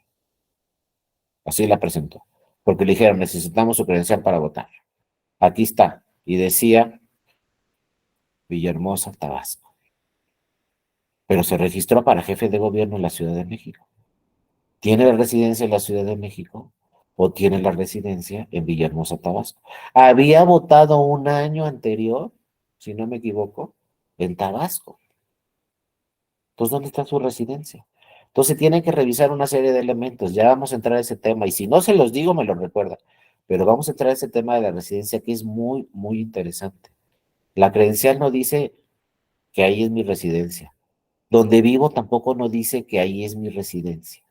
S1: Así la presentó, porque le dijeron, necesitamos su credencial para votar. Aquí está. Y decía Villahermosa, Tabasco. Pero se registró para jefe de gobierno en la Ciudad de México. ¿Tiene la residencia en la Ciudad de México o tiene la residencia en Villahermosa, Tabasco? Había votado un año anterior, si no me equivoco, en Tabasco. Entonces, ¿dónde está su residencia? Entonces, tienen que revisar una serie de elementos. Ya vamos a entrar a ese tema. Y si no se los digo, me lo recuerda. Pero vamos a entrar a ese tema de la residencia que es muy, muy interesante. La credencial no dice que ahí es mi residencia. Donde vivo tampoco no dice que ahí es mi residencia.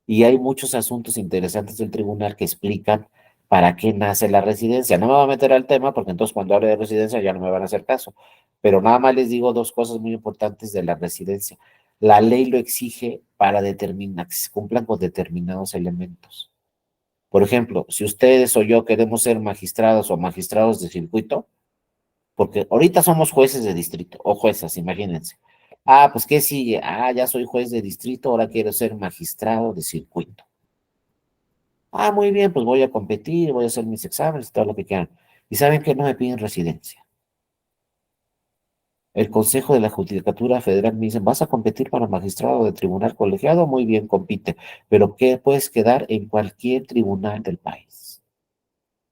S1: Y hay muchos asuntos interesantes del tribunal que explican ¿para qué nace la residencia? No me voy a meter al tema porque entonces cuando hable de residencia ya no me van a hacer caso, pero nada más les digo dos cosas muy importantes de la residencia. La ley lo exige para determinar que se cumplan con determinados elementos. Por ejemplo, si ustedes o yo queremos ser magistrados o magistrados de circuito, porque ahorita somos jueces de distrito o juezas, imagínense. Ah, pues ¿qué sigue? Ah, ya soy juez de distrito, ahora quiero ser magistrado de circuito. Ah, muy bien, pues voy a competir, voy a hacer mis exámenes, todo lo que quieran. Y saben que no me piden residencia. El Consejo de la Judicatura Federal me dice, ¿vas a competir para magistrado de tribunal colegiado? Muy bien, compite. Pero ¿qué puedes quedar en cualquier tribunal del país?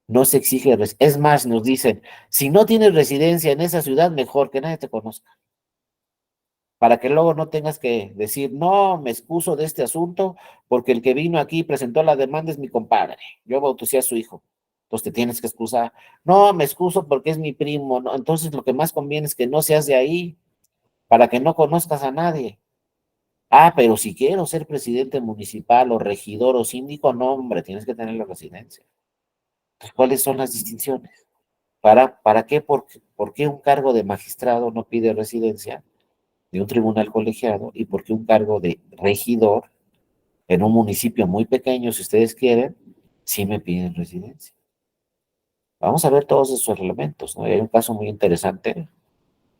S1: No se exige, es más, nos dicen, si no tienes residencia en esa ciudad, mejor que nadie te conozca. Para que luego no tengas que decir, no, me excuso de este asunto, porque el que vino aquí y presentó la demanda es mi compadre. Yo bauticé a su hijo. Entonces te tienes que excusar. No, me excuso porque es mi primo. No, entonces lo que más conviene es que no seas de ahí, para que no conozcas a nadie. Ah, pero si quiero ser presidente municipal o regidor o síndico, no, hombre, tienes que tener la residencia. Entonces, ¿cuáles son las distinciones? ¿Para qué? ¿Por qué un cargo de magistrado no pide residencia de un tribunal colegiado y por qué un cargo de regidor en un municipio muy pequeño, si ustedes quieren, sí me piden residencia? Vamos a ver todos esos elementos, ¿no? Y hay un caso muy interesante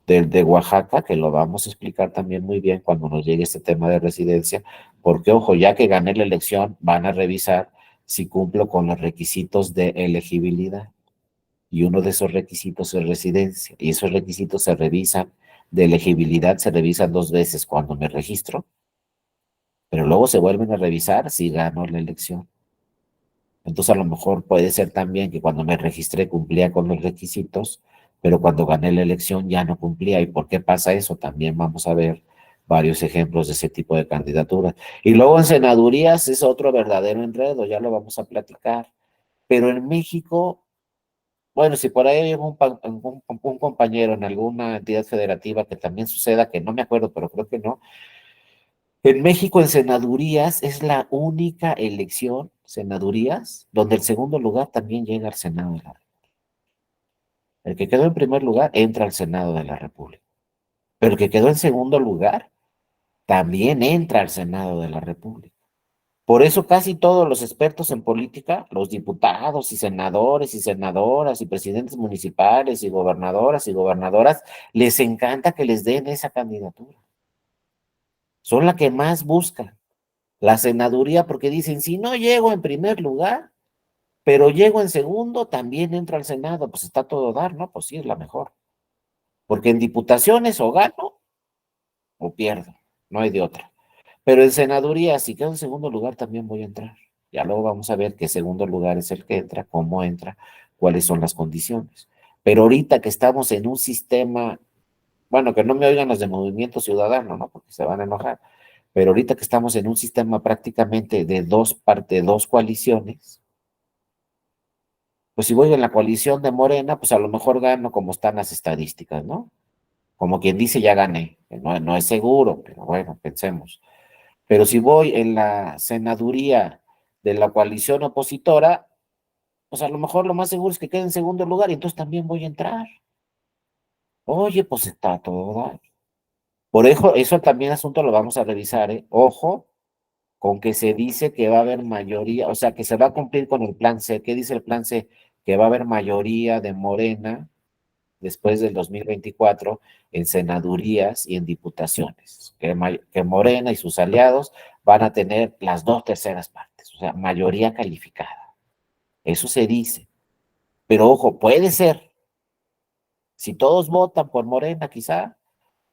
S1: del de Oaxaca que lo vamos a explicar también muy bien cuando nos llegue este tema de residencia, porque ojo, ya que gané la elección, van a revisar si cumplo con los requisitos de elegibilidad. Y uno de esos requisitos es residencia, y esos requisitos se revisan, de elegibilidad se revisan dos veces cuando me registro, pero luego se vuelven a revisar si gano la elección. Entonces a lo mejor puede ser también que cuando me registré cumplía con los requisitos, pero cuando gané la elección ya no cumplía. ¿Y por qué pasa eso? También vamos a ver varios ejemplos de ese tipo de candidaturas. Y luego en senadurías es otro verdadero enredo, ya lo vamos a platicar. Pero en México, bueno, si por ahí hay un compañero en alguna entidad federativa que también suceda, que no me acuerdo, pero creo que no. En México, en senadurías, es la única elección, senadurías, donde el segundo lugar también llega al Senado de la República. El que quedó en primer lugar entra al Senado de la República. Pero el que quedó en segundo lugar también entra al Senado de la República. Por eso casi todos los expertos en política, los diputados y senadores y senadoras y presidentes municipales y gobernadoras, les encanta que les den esa candidatura. Son la que más buscan. La senaduría porque dicen, si no llego en primer lugar, pero llego en segundo, también entro al Senado, pues está todo dar, ¿no? Pues sí, es la mejor. Porque en diputaciones o gano o pierdo, no hay de otra. Pero en senaduría, si quedo en segundo lugar, también voy a entrar. Ya luego vamos a ver qué segundo lugar es el que entra, cómo entra, cuáles son las condiciones. Pero ahorita que estamos en un sistema, bueno, que no me oigan los de Movimiento Ciudadano, ¿no? Porque se van a enojar. Pero ahorita que estamos en un sistema prácticamente de dos coaliciones, pues si voy en la coalición de Morena, pues a lo mejor gano como están las estadísticas, ¿no? Como quien dice, ya gané. No, no es seguro, pero bueno, pensemos. Pero si voy en la senaduría de la coalición opositora, pues a lo mejor lo más seguro es que quede en segundo lugar y entonces también voy a entrar. Oye, pues está todo dar. Por eso también asunto lo vamos a revisar, ¿eh? Ojo, con que se dice que va a haber mayoría, o sea, que se va a cumplir con el plan C. ¿Qué dice el plan C? Que va a haber mayoría de Morena después del 2024 en senadurías y en diputaciones, que Morena y sus aliados van a tener las dos terceras partes, o sea, mayoría calificada. Eso se dice. Pero ojo, puede ser, si todos votan por Morena, quizá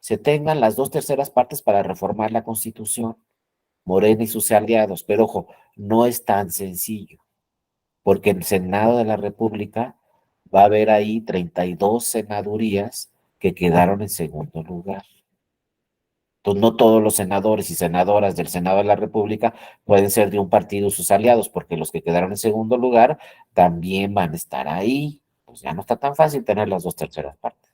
S1: se tengan las dos terceras partes para reformar la Constitución, Morena y sus aliados. Pero ojo, no es tan sencillo, porque en el Senado de la República va a haber ahí 32 senadurías que quedaron en segundo lugar. Entonces, no todos los senadores y senadoras del Senado de la República pueden ser de un partido sus aliados, porque los que quedaron en segundo lugar también van a estar ahí. Pues ya no está tan fácil tener las dos terceras partes.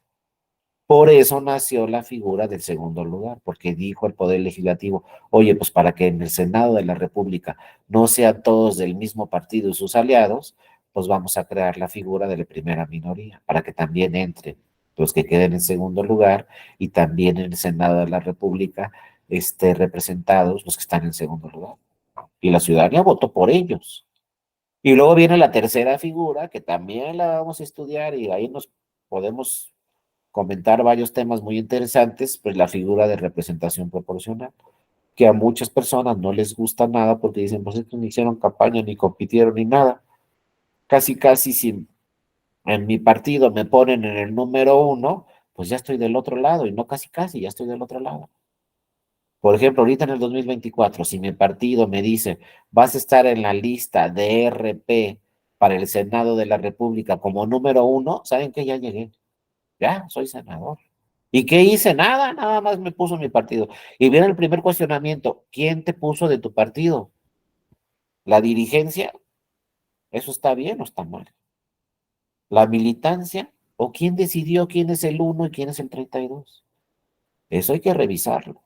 S1: Por eso nació la figura del segundo lugar, porque dijo el Poder Legislativo, oye, pues para que en el Senado de la República no sean todos del mismo partido y sus aliados, pues vamos a crear la figura de la primera minoría para que también entren los que queden en segundo lugar y también en el Senado de la República representados los que están en segundo lugar. Y la ciudadanía votó por ellos. Y luego viene la tercera figura, que también la vamos a estudiar y ahí nos podemos comentar varios temas muy interesantes, pues la figura de representación proporcional, que a muchas personas no les gusta nada porque dicen, pues estos ni hicieron campaña, ni compitieron, ni nada. Casi, casi si en mi partido me ponen en el número uno, pues ya estoy del otro lado, y no casi, casi, ya estoy del otro lado. Por ejemplo, ahorita en el 2024, si mi partido me dice, vas a estar en la lista de RP para el Senado de la República como número uno, ¿saben qué? Ya llegué, ya soy senador. ¿Y qué hice? Nada, nada más me puso mi partido. Y viene el primer cuestionamiento, ¿quién te puso de tu partido? ¿La dirigencia? ¿Eso está bien o está mal? ¿La militancia? ¿O quién decidió quién es el uno y quién es el 32? Eso hay que revisarlo,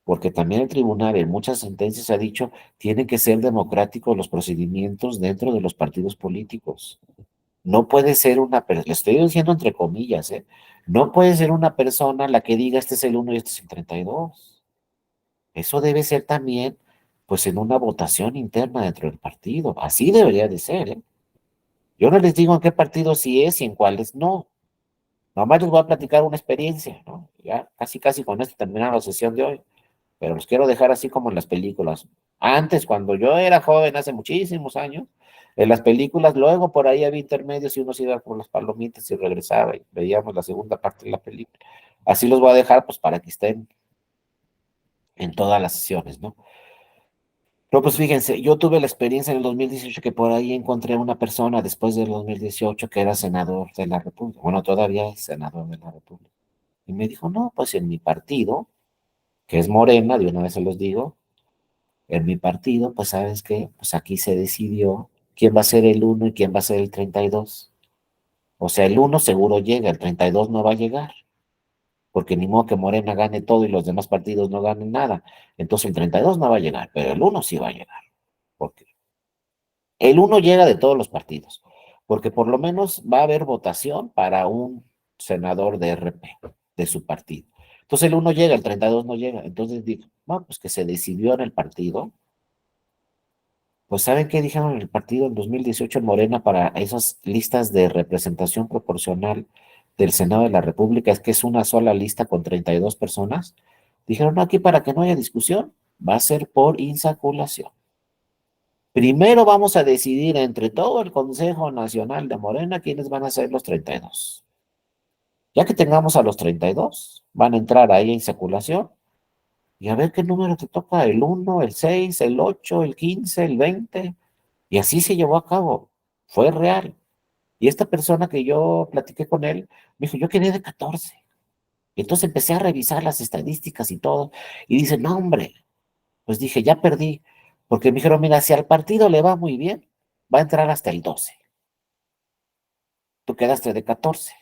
S1: porque también el tribunal en muchas sentencias ha dicho, tienen que ser democráticos los procedimientos dentro de los partidos políticos. No puede ser una persona, le estoy diciendo entre comillas, ¿eh? No puede ser una persona la que diga este es el uno y este es el 32. Eso debe ser también, pues, en una votación interna dentro del partido. Así debería de ser, ¿eh? Yo no les digo en qué partido sí es y en cuáles no. Nomás les voy a platicar una experiencia, ¿no? Ya casi, casi con esto terminamos la sesión de hoy, pero los quiero dejar así como en las películas. Antes, cuando yo era joven, hace muchísimos años, en las películas, luego por ahí había intermedios y uno se iba por las palomitas y regresaba y veíamos la segunda parte de la película. Así los voy a dejar, pues, para que estén en todas las sesiones, ¿no? No, pues fíjense, yo tuve la experiencia en el 2018 que por ahí encontré a una persona después del 2018 que era senador de la República. Bueno, todavía es senador de la República. Y me dijo, no, pues en mi partido, que es Morena, de una vez se los digo, en mi partido, pues sabes qué, pues aquí se decidió quién va a ser el uno y quién va a ser el 32. O sea, el uno seguro llega, el 32 no va a llegar, porque ni modo que Morena gane todo y los demás partidos no ganen nada. Entonces el 32 no va a llegar, pero el uno sí va a llegar. Porque el uno llega de todos los partidos, porque por lo menos va a haber votación para un senador de RP, de su partido. Entonces el uno llega, el 32 no llega. Entonces digo, no, pues que se decidió en el partido. Pues ¿saben qué dijeron en el partido en 2018 en Morena para esas listas de representación proporcional del Senado de la República? Es que es una sola lista con 32 personas. Dijeron, no, aquí para que no haya discusión, va a ser por insaculación. Primero vamos a decidir entre todo el Consejo Nacional de Morena quiénes van a ser los 32. Ya que tengamos a los 32, van a entrar ahí a insaculación y a ver qué número te toca, el 1, el 6, el 8, el 15, el 20. Y así se llevó a cabo, fue real. Y esta persona que yo platiqué con él, me dijo, yo quedé de 14. Y entonces empecé a revisar las estadísticas y todo, y dice, no, hombre, pues dije, ya perdí, porque me dijeron, mira, si al partido le va muy bien, va a entrar hasta el 12. Tú quedaste de 14,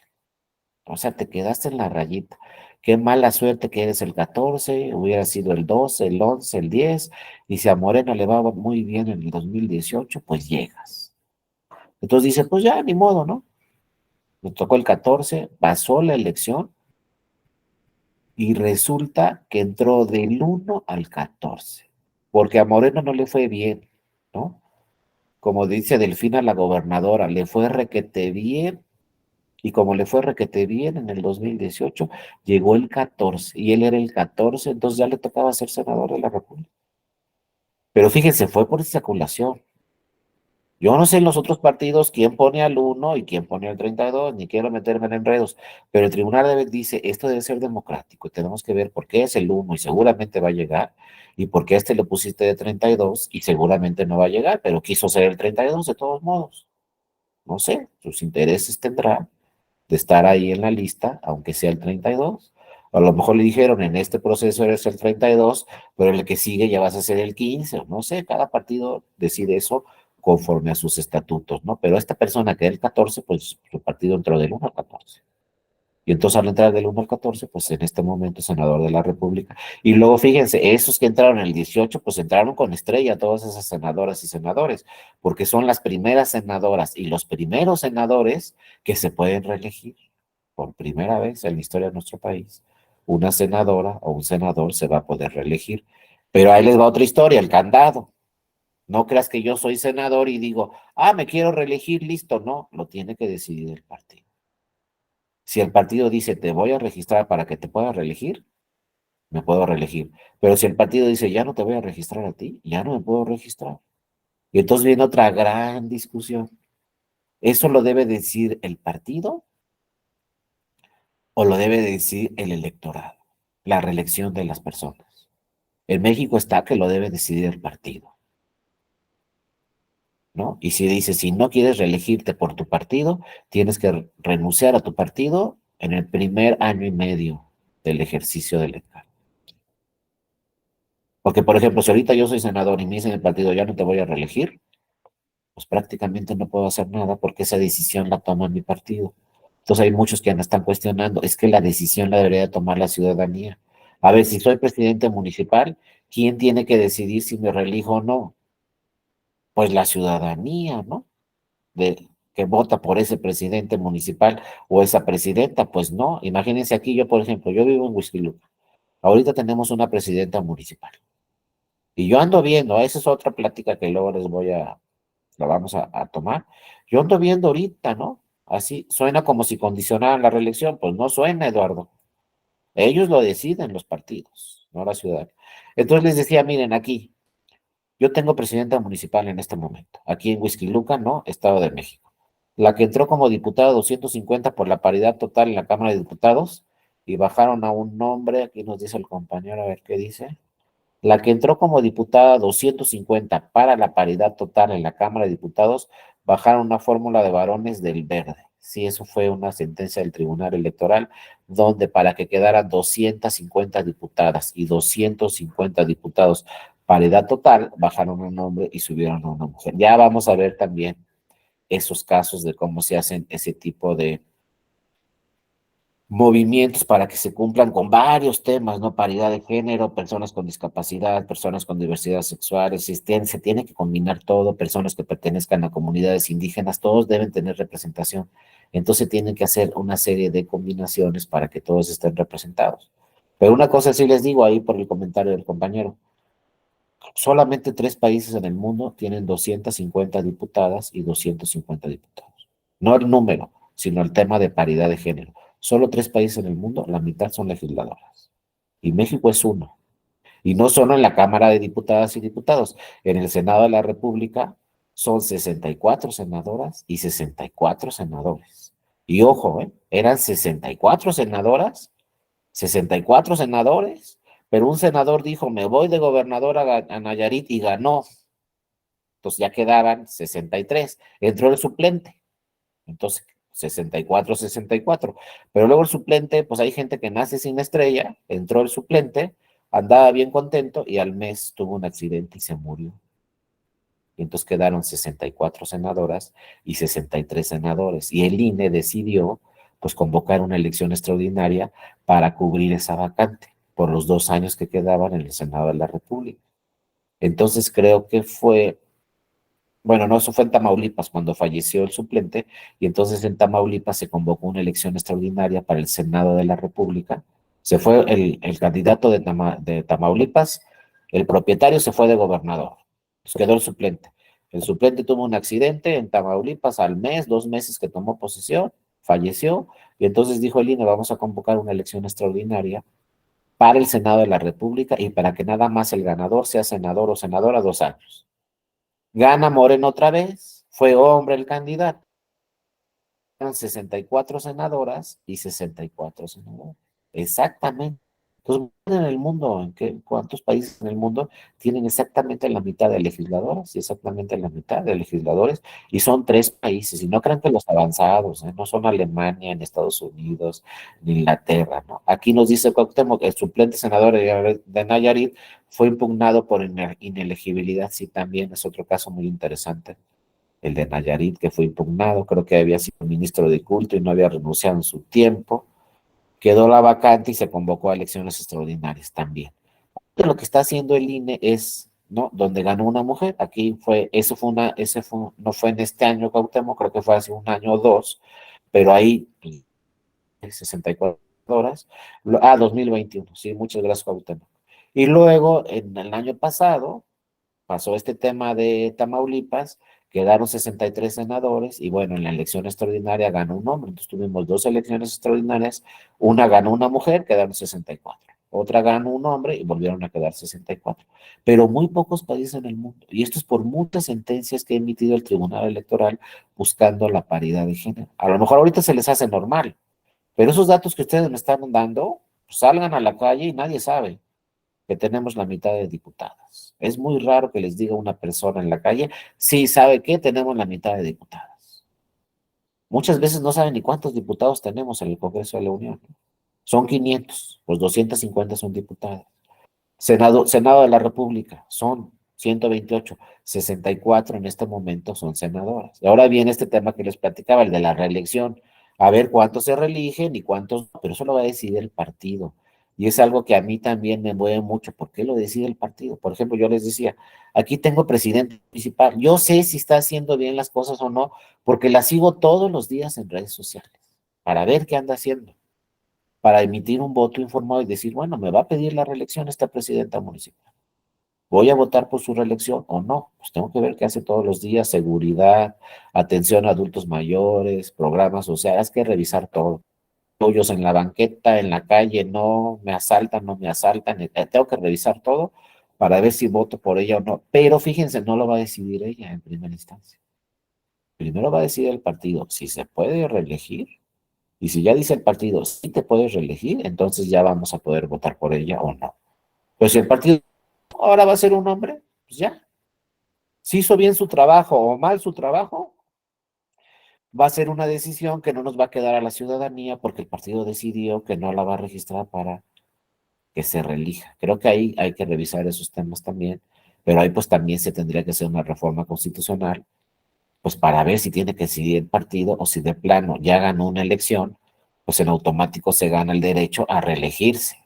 S1: o sea, te quedaste en la rayita. Qué mala suerte que eres el 14, hubiera sido el 12, el 11, el 10, y si a Moreno le va muy bien en el 2018, pues llegas. Entonces dice, pues ya, ni modo, ¿no? Me tocó el 14, pasó la elección y resulta que entró del 1 al 14, porque a Moreno no le fue bien, ¿no? Como dice Delfina, la gobernadora, le fue requete bien, y como le fue requete bien en el 2018, llegó el 14, y él era el 14, entonces ya le tocaba ser senador de la República. Pero fíjense, fue por insaculación. Yo no sé en los otros partidos quién pone al uno y quién pone al 32, ni quiero meterme en enredos, pero el tribunal dice, esto debe ser democrático, y tenemos que ver por qué es el uno y seguramente va a llegar, y por qué a este le pusiste de 32 y seguramente no va a llegar, pero quiso ser el 32 de todos modos. No sé, sus intereses tendrá de estar ahí en la lista, aunque sea el 32. A lo mejor le dijeron, en este proceso eres el 32, pero el que sigue ya vas a ser el 15, no sé, cada partido decide eso conforme a sus estatutos, ¿no? Pero esta persona que era el 14, pues su partido entró del 1 al 14. Y entonces al entrar del 1 al 14, pues en este momento es senador de la República. Y luego fíjense, esos que entraron en el 18, pues entraron con estrella, todas esas senadoras y senadores, porque son las primeras senadoras y los primeros senadores que se pueden reelegir. Por primera vez en la historia de nuestro país, una senadora o un senador se va a poder reelegir. Pero ahí les va otra historia, el candado. No creas que yo soy senador y digo, me quiero reelegir, listo. No, lo tiene que decidir el partido. Si el partido dice, te voy a registrar para que te puedas reelegir, me puedo reelegir. Pero si el partido dice, ya no te voy a registrar a ti, ya no me puedo registrar. Y entonces viene otra gran discusión. ¿Eso lo debe decir el partido o lo debe decir el electorado? La reelección de las personas. En México está que lo debe decidir el partido, ¿no? Y si dice, si no quieres reelegirte por tu partido, tienes que renunciar a tu partido en el primer año y medio del ejercicio del cargo. Porque, por ejemplo, si ahorita yo soy senador y me dicen el partido, ya no te voy a reelegir, pues prácticamente no puedo hacer nada porque esa decisión la toma mi partido. Entonces hay muchos que me están cuestionando, es que la decisión la debería tomar la ciudadanía. A ver, si soy presidente municipal, ¿quién tiene que decidir si me reelijo o no? Pues la ciudadanía, ¿no? Que vota por ese presidente municipal o esa presidenta, pues no. Imagínense aquí yo, por ejemplo, yo vivo en Huixquiluca. Ahorita tenemos una presidenta municipal. Y yo ando viendo, esa es otra plática que luego la vamos a tomar. Yo ando viendo ahorita, ¿no? Así, suena como si condicionaran la reelección, pues no suena, Eduardo. Ellos lo deciden los partidos, no la ciudad. Entonces les decía, miren, aquí, yo tengo presidenta municipal en este momento, aquí en Huixquiluca, ¿no? Estado de México. La que entró como diputada 250 por la paridad total en la Cámara de Diputados y bajaron a un nombre, aquí nos dice el compañero, a ver qué dice. La que entró como diputada 250 para la paridad total en la Cámara de Diputados, bajaron una fórmula de varones del verde. Sí, eso fue una sentencia del Tribunal Electoral, donde para que quedaran 250 diputadas y 250 diputados paridad total, bajaron un hombre y subieron a una mujer. Ya vamos a ver también esos casos de cómo se hacen ese tipo de movimientos para que se cumplan con varios temas, ¿no? Paridad de género, personas con discapacidad, personas con diversidad sexual, se tiene que combinar todo, personas que pertenezcan a comunidades indígenas, todos deben tener representación. Entonces tienen que hacer una serie de combinaciones para que todos estén representados. Pero una cosa sí les digo ahí por el comentario del compañero, solamente 3 países en el mundo tienen 250 diputadas y 250 diputados. No el número, sino el tema de paridad de género. Solo 3 países en el mundo, la mitad son legisladoras. Y México es uno. Y no solo en la Cámara de Diputadas y Diputados, en el Senado de la República son 64 senadoras y 64 senadores. Y ojo, eran 64 senadoras, 64 senadores, pero un senador dijo, me voy de gobernador a Nayarit y ganó. Entonces ya quedaban 63. Entró el suplente. Entonces, 64, 64. Pero luego el suplente, pues hay gente que nace sin estrella, entró el suplente, andaba bien contento y al mes tuvo un accidente y se murió. Y entonces quedaron 64 senadoras y 63 senadores. Y el INE decidió, pues, convocar una elección extraordinaria para cubrir esa vacante por los 2 años que quedaban en el Senado de la República. Entonces creo que fue bueno, no, eso fue en Tamaulipas cuando falleció el suplente y entonces en Tamaulipas se convocó una elección extraordinaria para el Senado de la República. Se fue el candidato de Tamaulipas, el propietario se fue de gobernador, quedó el suplente. El suplente tuvo un accidente en Tamaulipas al mes, 2 meses que tomó posesión, falleció y entonces dijo el INE, vamos a convocar una elección extraordinaria para el Senado de la República y para que nada más el ganador sea senador o senadora 2 años. Gana Moreno otra vez, fue hombre el candidato. Eran 64 senadoras y 64 senadores. Exactamente. Entonces, en el mundo, ¿cuántos países en el mundo tienen exactamente la mitad de legisladoras y exactamente la mitad de legisladores? Y son 3 países, y no crean que los avanzados, no son Alemania, ni Estados Unidos, ni Inglaterra, ¿no? Aquí nos dice Cuauhtémoc, el suplente senador de Nayarit fue impugnado por inelegibilidad, sí, también es otro caso muy interesante el de Nayarit, que fue impugnado, creo que había sido ministro de culto y no había renunciado en su tiempo. quedó la vacante y se convocó a elecciones extraordinarias también. Lo que está haciendo el INE es, ¿no? Donde ganó una mujer, aquí fue, no fue en este año, Cuauhtémoc, creo que fue hace un año o dos, pero ahí, pues, 64 horas, 2021, sí, muchas gracias, Cuauhtémoc. Y luego, en el año pasado, pasó este tema de Tamaulipas, quedaron 63 senadores y bueno, en la elección extraordinaria ganó un hombre. Entonces tuvimos dos elecciones extraordinarias, una ganó una mujer, quedaron 64. Otra ganó un hombre y volvieron a quedar 64. Pero muy pocos países en el mundo. Y esto es por muchas sentencias que ha emitido el Tribunal Electoral buscando la paridad de género. A lo mejor ahorita se les hace normal, pero esos datos que ustedes me están dando, pues salgan a la calle y nadie sabe que tenemos la mitad de diputadas. Es muy raro que les diga una persona en la calle, sí, ¿sabe qué? Tenemos la mitad de diputadas. Muchas veces no saben ni cuántos diputados tenemos en el Congreso de la Unión. Son 500, pues 250 son diputadas. Senado de la República, son 128, 64 en este momento son senadoras. Y ahora viene este tema que les platicaba, el de la reelección. A ver cuántos se reeligen y cuántos no, pero eso lo va a decidir el partido. Y es algo que a mí también me mueve mucho. ¿Por qué lo decide el partido? Por ejemplo, yo les decía, aquí tengo presidente municipal. Yo sé si está haciendo bien las cosas o no, porque la sigo todos los días en redes sociales para ver qué anda haciendo, para emitir un voto informado y decir, bueno, me va a pedir la reelección esta presidenta municipal. ¿Voy a votar por su reelección o no? Pues tengo que ver qué hace todos los días, seguridad, atención a adultos mayores, programas sociales, hay que revisar todo. Hoyos en la banqueta, en la calle, no me asaltan, no me asaltan, tengo que revisar todo para ver si voto por ella o no. Pero fíjense, no lo va a decidir ella en primera instancia. Primero va a decidir el partido si se puede reelegir. Y si ya dice el partido, sí te puedes reelegir, entonces ya vamos a poder votar por ella o no. Pues si el partido ahora va a ser un hombre, pues ya. Si hizo bien su trabajo o mal su trabajo, va a ser una decisión que no nos va a quedar a la ciudadanía porque el partido decidió que no la va a registrar para que se reelija. Creo que ahí hay que revisar esos temas también, pero ahí pues también se tendría que hacer una reforma constitucional, pues para ver si tiene que decidir el partido o si de plano ya ganó una elección, pues en automático se gana el derecho a reelegirse,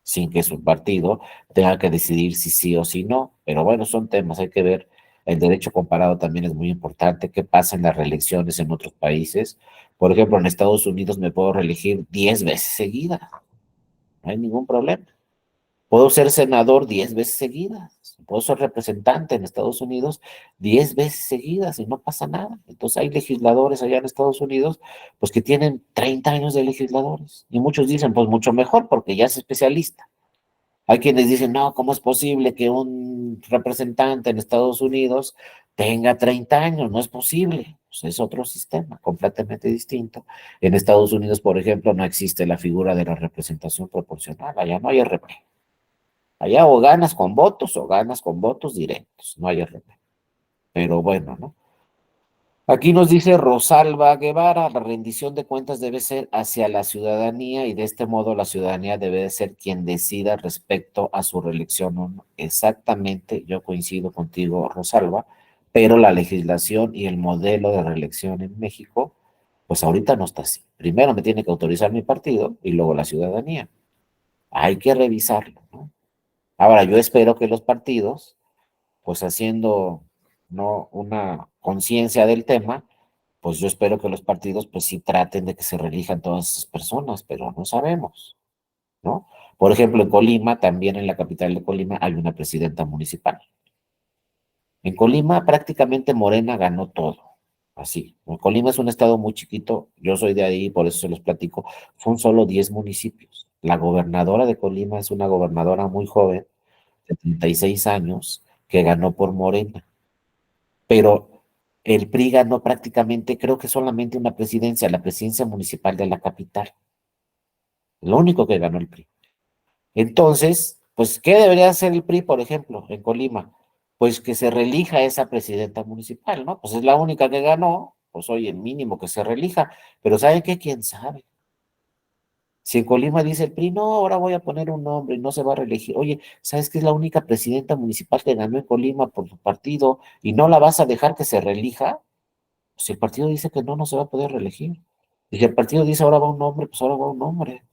S1: sin que su partido tenga que decidir si sí o si no. Pero bueno, son temas, hay que ver. El derecho comparado también es muy importante. ¿Qué pasa en las reelecciones en otros países? Por ejemplo, en Estados Unidos me puedo reelegir 10 veces seguidas, no hay ningún problema. Puedo ser senador 10 veces seguidas. Puedo ser representante en Estados Unidos 10 veces seguidas y no pasa nada. Entonces hay legisladores allá en Estados Unidos pues que tienen 30 años de legisladores. Y muchos dicen, pues mucho mejor porque ya es especialista. Hay quienes dicen, no, ¿cómo es posible que un representante en Estados Unidos tenga 30 años? No es posible. Pues es otro sistema completamente distinto. En Estados Unidos, por ejemplo, no existe la figura de la representación proporcional. Allá no hay RP. Allá o ganas con votos o ganas con votos directos. No hay RP. Pero bueno, ¿no? Aquí nos dice Rosalba Guevara, la rendición de cuentas debe ser hacia la ciudadanía y de este modo la ciudadanía debe de ser quien decida respecto a su reelección o no. Exactamente, yo coincido contigo, Rosalba, pero la legislación y el modelo de reelección en México, pues ahorita no está así. Primero me tiene que autorizar mi partido y luego la ciudadanía. Hay que revisarlo, ¿no? Ahora, yo espero que los partidos, pues haciendo, ¿no?, una conciencia del tema, pues yo espero que los partidos pues sí traten de que se reelijan todas esas personas, pero no sabemos, ¿no? Por ejemplo, en Colima, también en la capital de Colima, hay una presidenta municipal. En Colima prácticamente Morena ganó todo, así. Colima es un estado muy chiquito, yo soy de ahí, por eso se los platico, son solo 10 municipios. La gobernadora de Colima es una gobernadora muy joven, de 36 años, que ganó por Morena, pero el PRI ganó prácticamente, creo que solamente una presidencia, la presidencia municipal de la capital, lo único que ganó el PRI. Entonces, pues, ¿qué debería hacer el PRI, por ejemplo, en Colima? Pues que se reelija esa presidenta municipal, ¿no? Pues es la única que ganó, pues oye, el mínimo que se reelija, pero ¿saben qué? ¿Quién sabe? Si en Colima dice el PRI, no, ahora voy a poner un nombre y no se va a reelegir. Oye, ¿sabes qué es la única presidenta municipal que ganó en Colima por su partido y no la vas a dejar que se reelija? Si el partido dice que no, no se va a poder reelegir. Y si el partido dice ahora va un hombre, pues ahora va un hombre.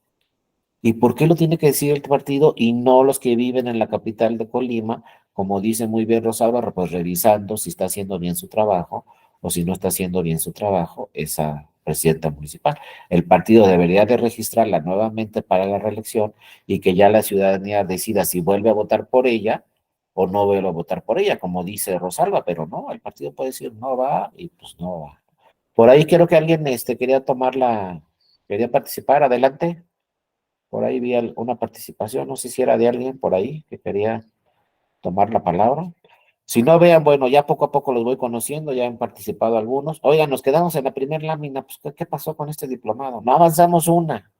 S1: ¿Y por qué lo tiene que decir el partido y no los que viven en la capital de Colima? Como dice muy bien Rosalba, pues revisando si está haciendo bien su trabajo o si no está haciendo bien su trabajo esa presidenta municipal. El partido debería de registrarla nuevamente para la reelección y que ya la ciudadanía decida si vuelve a votar por ella o no vuelve a votar por ella, como dice Rosalba, pero no, el partido puede decir no va y pues no va. Por ahí quiero que alguien quería quería participar, adelante. Por ahí vi una participación, no sé si era de alguien por ahí que quería tomar la palabra. Si no vean, bueno, ya poco a poco los voy conociendo, ya han participado algunos. Oigan, nos quedamos en la primera lámina, pues ¿qué pasó con este diplomado? No avanzamos una.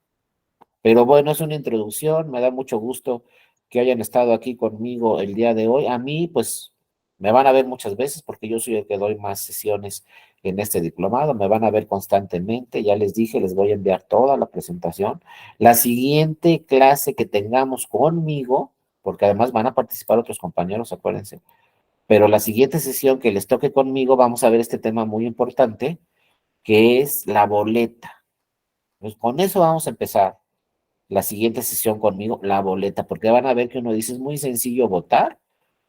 S1: Pero bueno, es una introducción, me da mucho gusto que hayan estado aquí conmigo el día de hoy. A mí, pues, me van a ver muchas veces porque yo soy el que doy más sesiones en este diplomado, me van a ver constantemente, ya les dije, les voy a enviar toda la presentación. La siguiente clase que tengamos conmigo, porque además van a participar otros compañeros, acuérdense, pero la siguiente sesión que les toque conmigo, vamos a ver este tema muy importante, que es la boleta. Pues con eso vamos a empezar la siguiente sesión conmigo, la boleta, porque van a ver que uno dice es muy sencillo votar,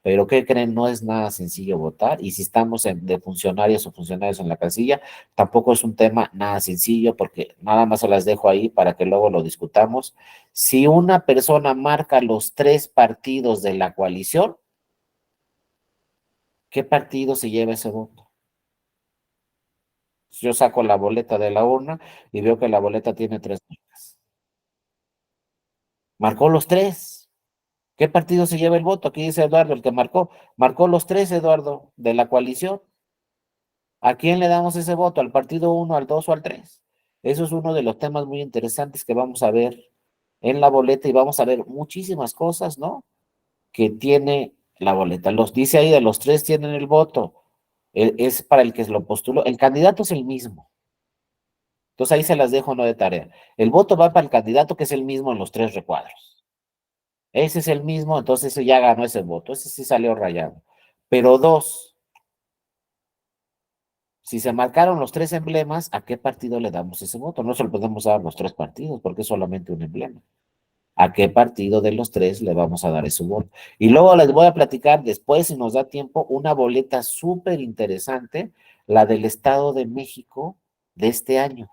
S1: pero ¿qué creen? No es nada sencillo votar, y si estamos de funcionarios o funcionarios en la casilla, tampoco es un tema nada sencillo, porque nada más se las dejo ahí para que luego lo discutamos. Si una persona marca los tres partidos de la coalición, ¿qué partido se lleva ese voto? Yo saco la boleta de la urna y veo que la boleta tiene tres marcas. Marcó los tres. ¿Qué partido se lleva el voto? Aquí dice Eduardo, el que marcó los tres, Eduardo, de la coalición. ¿A quién le damos ese voto? ¿Al partido uno, al 2 o al 3? Eso es uno de los temas muy interesantes que vamos a ver en la boleta y vamos a ver muchísimas cosas, ¿no? Que tiene la boleta. Los dice ahí de los tres tienen el voto. Es para el que se lo postuló. El candidato es el mismo. Entonces ahí se las dejo no de tarea. El voto va para el candidato que es el mismo en los tres recuadros. Ese es el mismo, entonces ese ya ganó ese voto. Ese sí salió rayado. Pero dos, si se marcaron los tres emblemas, ¿a qué partido le damos ese voto? No se lo podemos dar a los tres partidos porque es solamente un emblema. ¿A qué partido de los tres le vamos a dar ese voto? Y luego les voy a platicar después, si nos da tiempo, una boleta súper interesante, la del Estado de México de este año.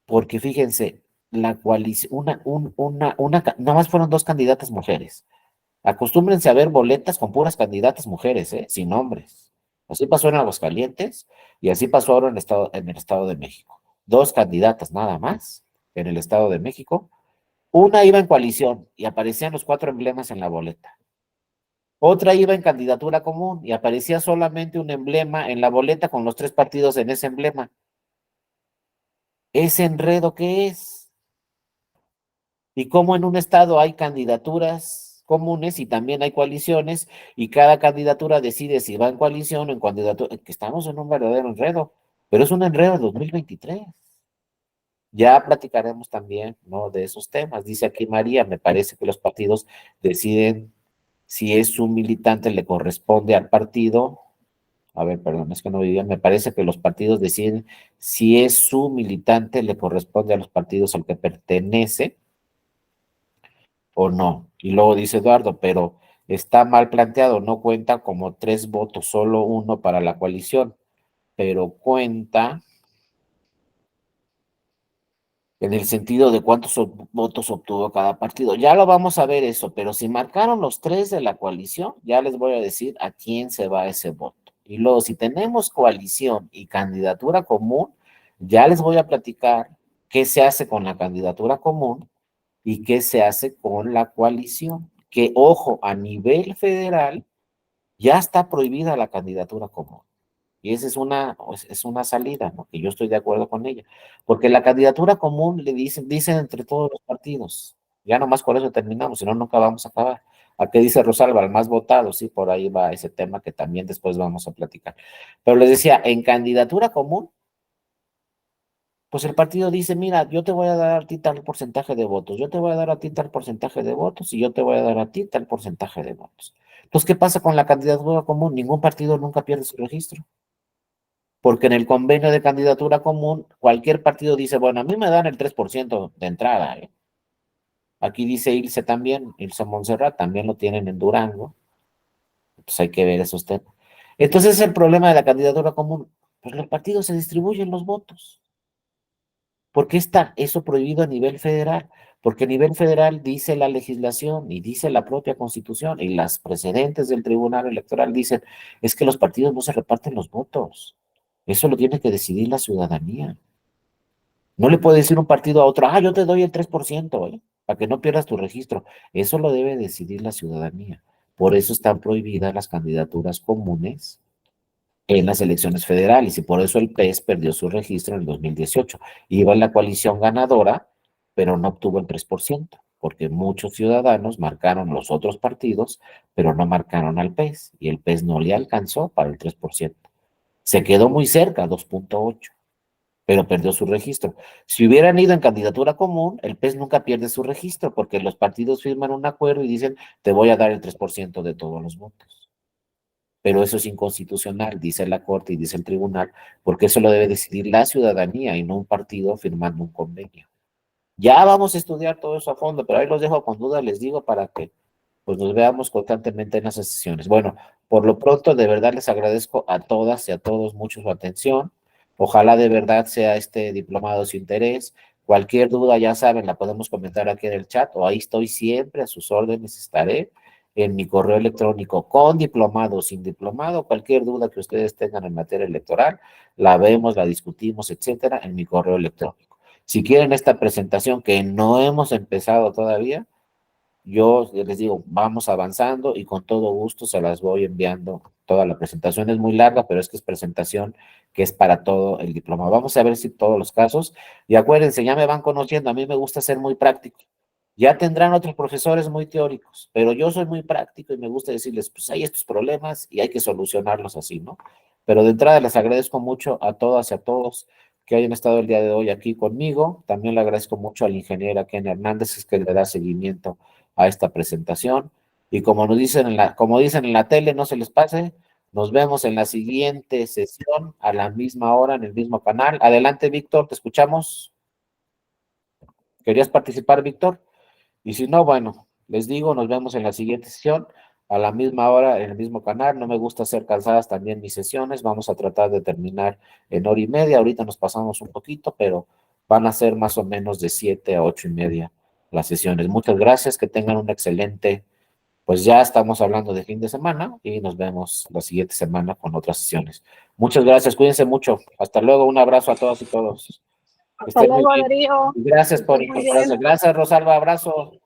S1: Porque fíjense, la coalición, nada más fueron dos candidatas mujeres. Acostúmbrense a ver boletas con puras candidatas mujeres, sin nombres. Así pasó en Aguascalientes y así pasó ahora en el Estado de México. Dos candidatas nada más en el Estado de México. Una iba en coalición y aparecían los cuatro emblemas en la boleta. Otra iba en candidatura común y aparecía solamente un emblema en la boleta con los tres partidos en ese emblema. ¿Ese enredo qué es? Y cómo en un estado hay candidaturas comunes y también hay coaliciones y cada candidatura decide si va en coalición o en candidatura, que estamos en un verdadero enredo, pero es un enredo de 2023. Ya platicaremos también, ¿no? De esos temas. Dice aquí María, me parece que los partidos deciden si es un militante le corresponde al partido. A ver, perdón, es que no vivía. Me parece que los partidos deciden si es su militante le corresponde a los partidos al que pertenece o no. Y luego dice Eduardo, pero está mal planteado, no cuenta como tres votos, solo uno para la coalición, pero cuenta en el sentido de cuántos votos obtuvo cada partido. Ya lo vamos a ver eso, pero si marcaron los tres de la coalición, ya les voy a decir a quién se va ese voto. Y luego, si tenemos coalición y candidatura común, ya les voy a platicar qué se hace con la candidatura común y qué se hace con la coalición. Que, ojo, a nivel federal ya está prohibida la candidatura común. Y esa es una salida, ¿no? Que yo estoy de acuerdo con ella. Porque la candidatura común le dicen entre todos los partidos. Ya nomás por eso terminamos, si no, nunca vamos a acabar. ¿A qué dice Rosalba? El más votado, sí, por ahí va ese tema que también después vamos a platicar. Pero les decía, en candidatura común, pues el partido dice, mira, yo te voy a dar a ti tal porcentaje de votos, yo te voy a dar a ti tal porcentaje de votos y yo te voy a dar a ti tal porcentaje de votos. Entonces, ¿qué pasa con la candidatura común? Ningún partido nunca pierde su registro, porque en el convenio de candidatura común, cualquier partido dice, bueno, a mí me dan el 3% de entrada, ¿eh? Aquí dice Ilse también, Ilse Montserrat, también lo tienen en Durango. Pues hay que ver esos temas. Entonces el problema de la candidatura común, pues los partidos se distribuyen los votos. ¿Por qué está eso prohibido a nivel federal? Porque a nivel federal dice la legislación y dice la propia Constitución y las precedentes del Tribunal Electoral dicen, es que los partidos no se reparten los votos. Eso lo tiene que decidir la ciudadanía. No le puede decir un partido a otro, yo te doy el 3%, para que no pierdas tu registro. Eso lo debe decidir la ciudadanía. Por eso están prohibidas las candidaturas comunes en las elecciones federales y por eso el PES perdió su registro en el 2018. Iba en la coalición ganadora, pero no obtuvo el 3%, porque muchos ciudadanos marcaron los otros partidos, pero no marcaron al PES y el PES no le alcanzó para el 3%. Se quedó muy cerca, 2.8, pero perdió su registro. Si hubieran ido en candidatura común, el PES nunca pierde su registro, porque los partidos firman un acuerdo y dicen, te voy a dar el 3% de todos los votos. Pero eso es inconstitucional, dice la Corte y dice el Tribunal, porque eso lo debe decidir la ciudadanía y no un partido firmando un convenio. Ya vamos a estudiar todo eso a fondo, pero ahí los dejo con dudas, les digo, para que pues nos veamos constantemente en esas sesiones. Bueno, por lo pronto, de verdad les agradezco a todas y a todos mucho su atención. Ojalá de verdad sea este diplomado de su interés. Cualquier duda, ya saben, la podemos comentar aquí en el chat o ahí estoy siempre a sus órdenes, estaré en mi correo electrónico con diplomado o sin diplomado. Cualquier duda que ustedes tengan en materia electoral, la vemos, la discutimos, etcétera, en mi correo electrónico. Si quieren esta presentación que no hemos empezado todavía, yo les digo, vamos avanzando y con todo gusto se las voy enviando. Toda la presentación es muy larga, pero es que es presentación que es para todo el diploma. Vamos a ver si todos los casos. Y acuérdense, ya me van conociendo, a mí me gusta ser muy práctico. Ya tendrán otros profesores muy teóricos, pero yo soy muy práctico y me gusta decirles, pues hay estos problemas y hay que solucionarlos así, ¿no? Pero de entrada les agradezco mucho a todas y a todos que hayan estado el día de hoy aquí conmigo. También le agradezco mucho al ingeniero Ken Hernández, es que le da seguimiento a esta presentación. Y como nos dicen como dicen en la tele, no se les pase. Nos vemos en la siguiente sesión a la misma hora en el mismo canal. Adelante, Víctor, te escuchamos. ¿Querías participar, Víctor? Y si no, bueno, les digo, nos vemos en la siguiente sesión a la misma hora en el mismo canal. No me gusta hacer cansadas también mis sesiones. Vamos a tratar de terminar en hora y media. Ahorita nos pasamos un poquito, pero van a ser más o menos de 7 a 8:30 las sesiones. Muchas gracias, que tengan un excelente, pues ya estamos hablando de fin de semana y nos vemos la siguiente semana con otras sesiones. Muchas gracias, cuídense mucho. Hasta luego, un abrazo a todas y todos.
S2: Hasta luego, Darío.
S1: Gracias por incorporarse. Gracias, Rosalba, abrazo.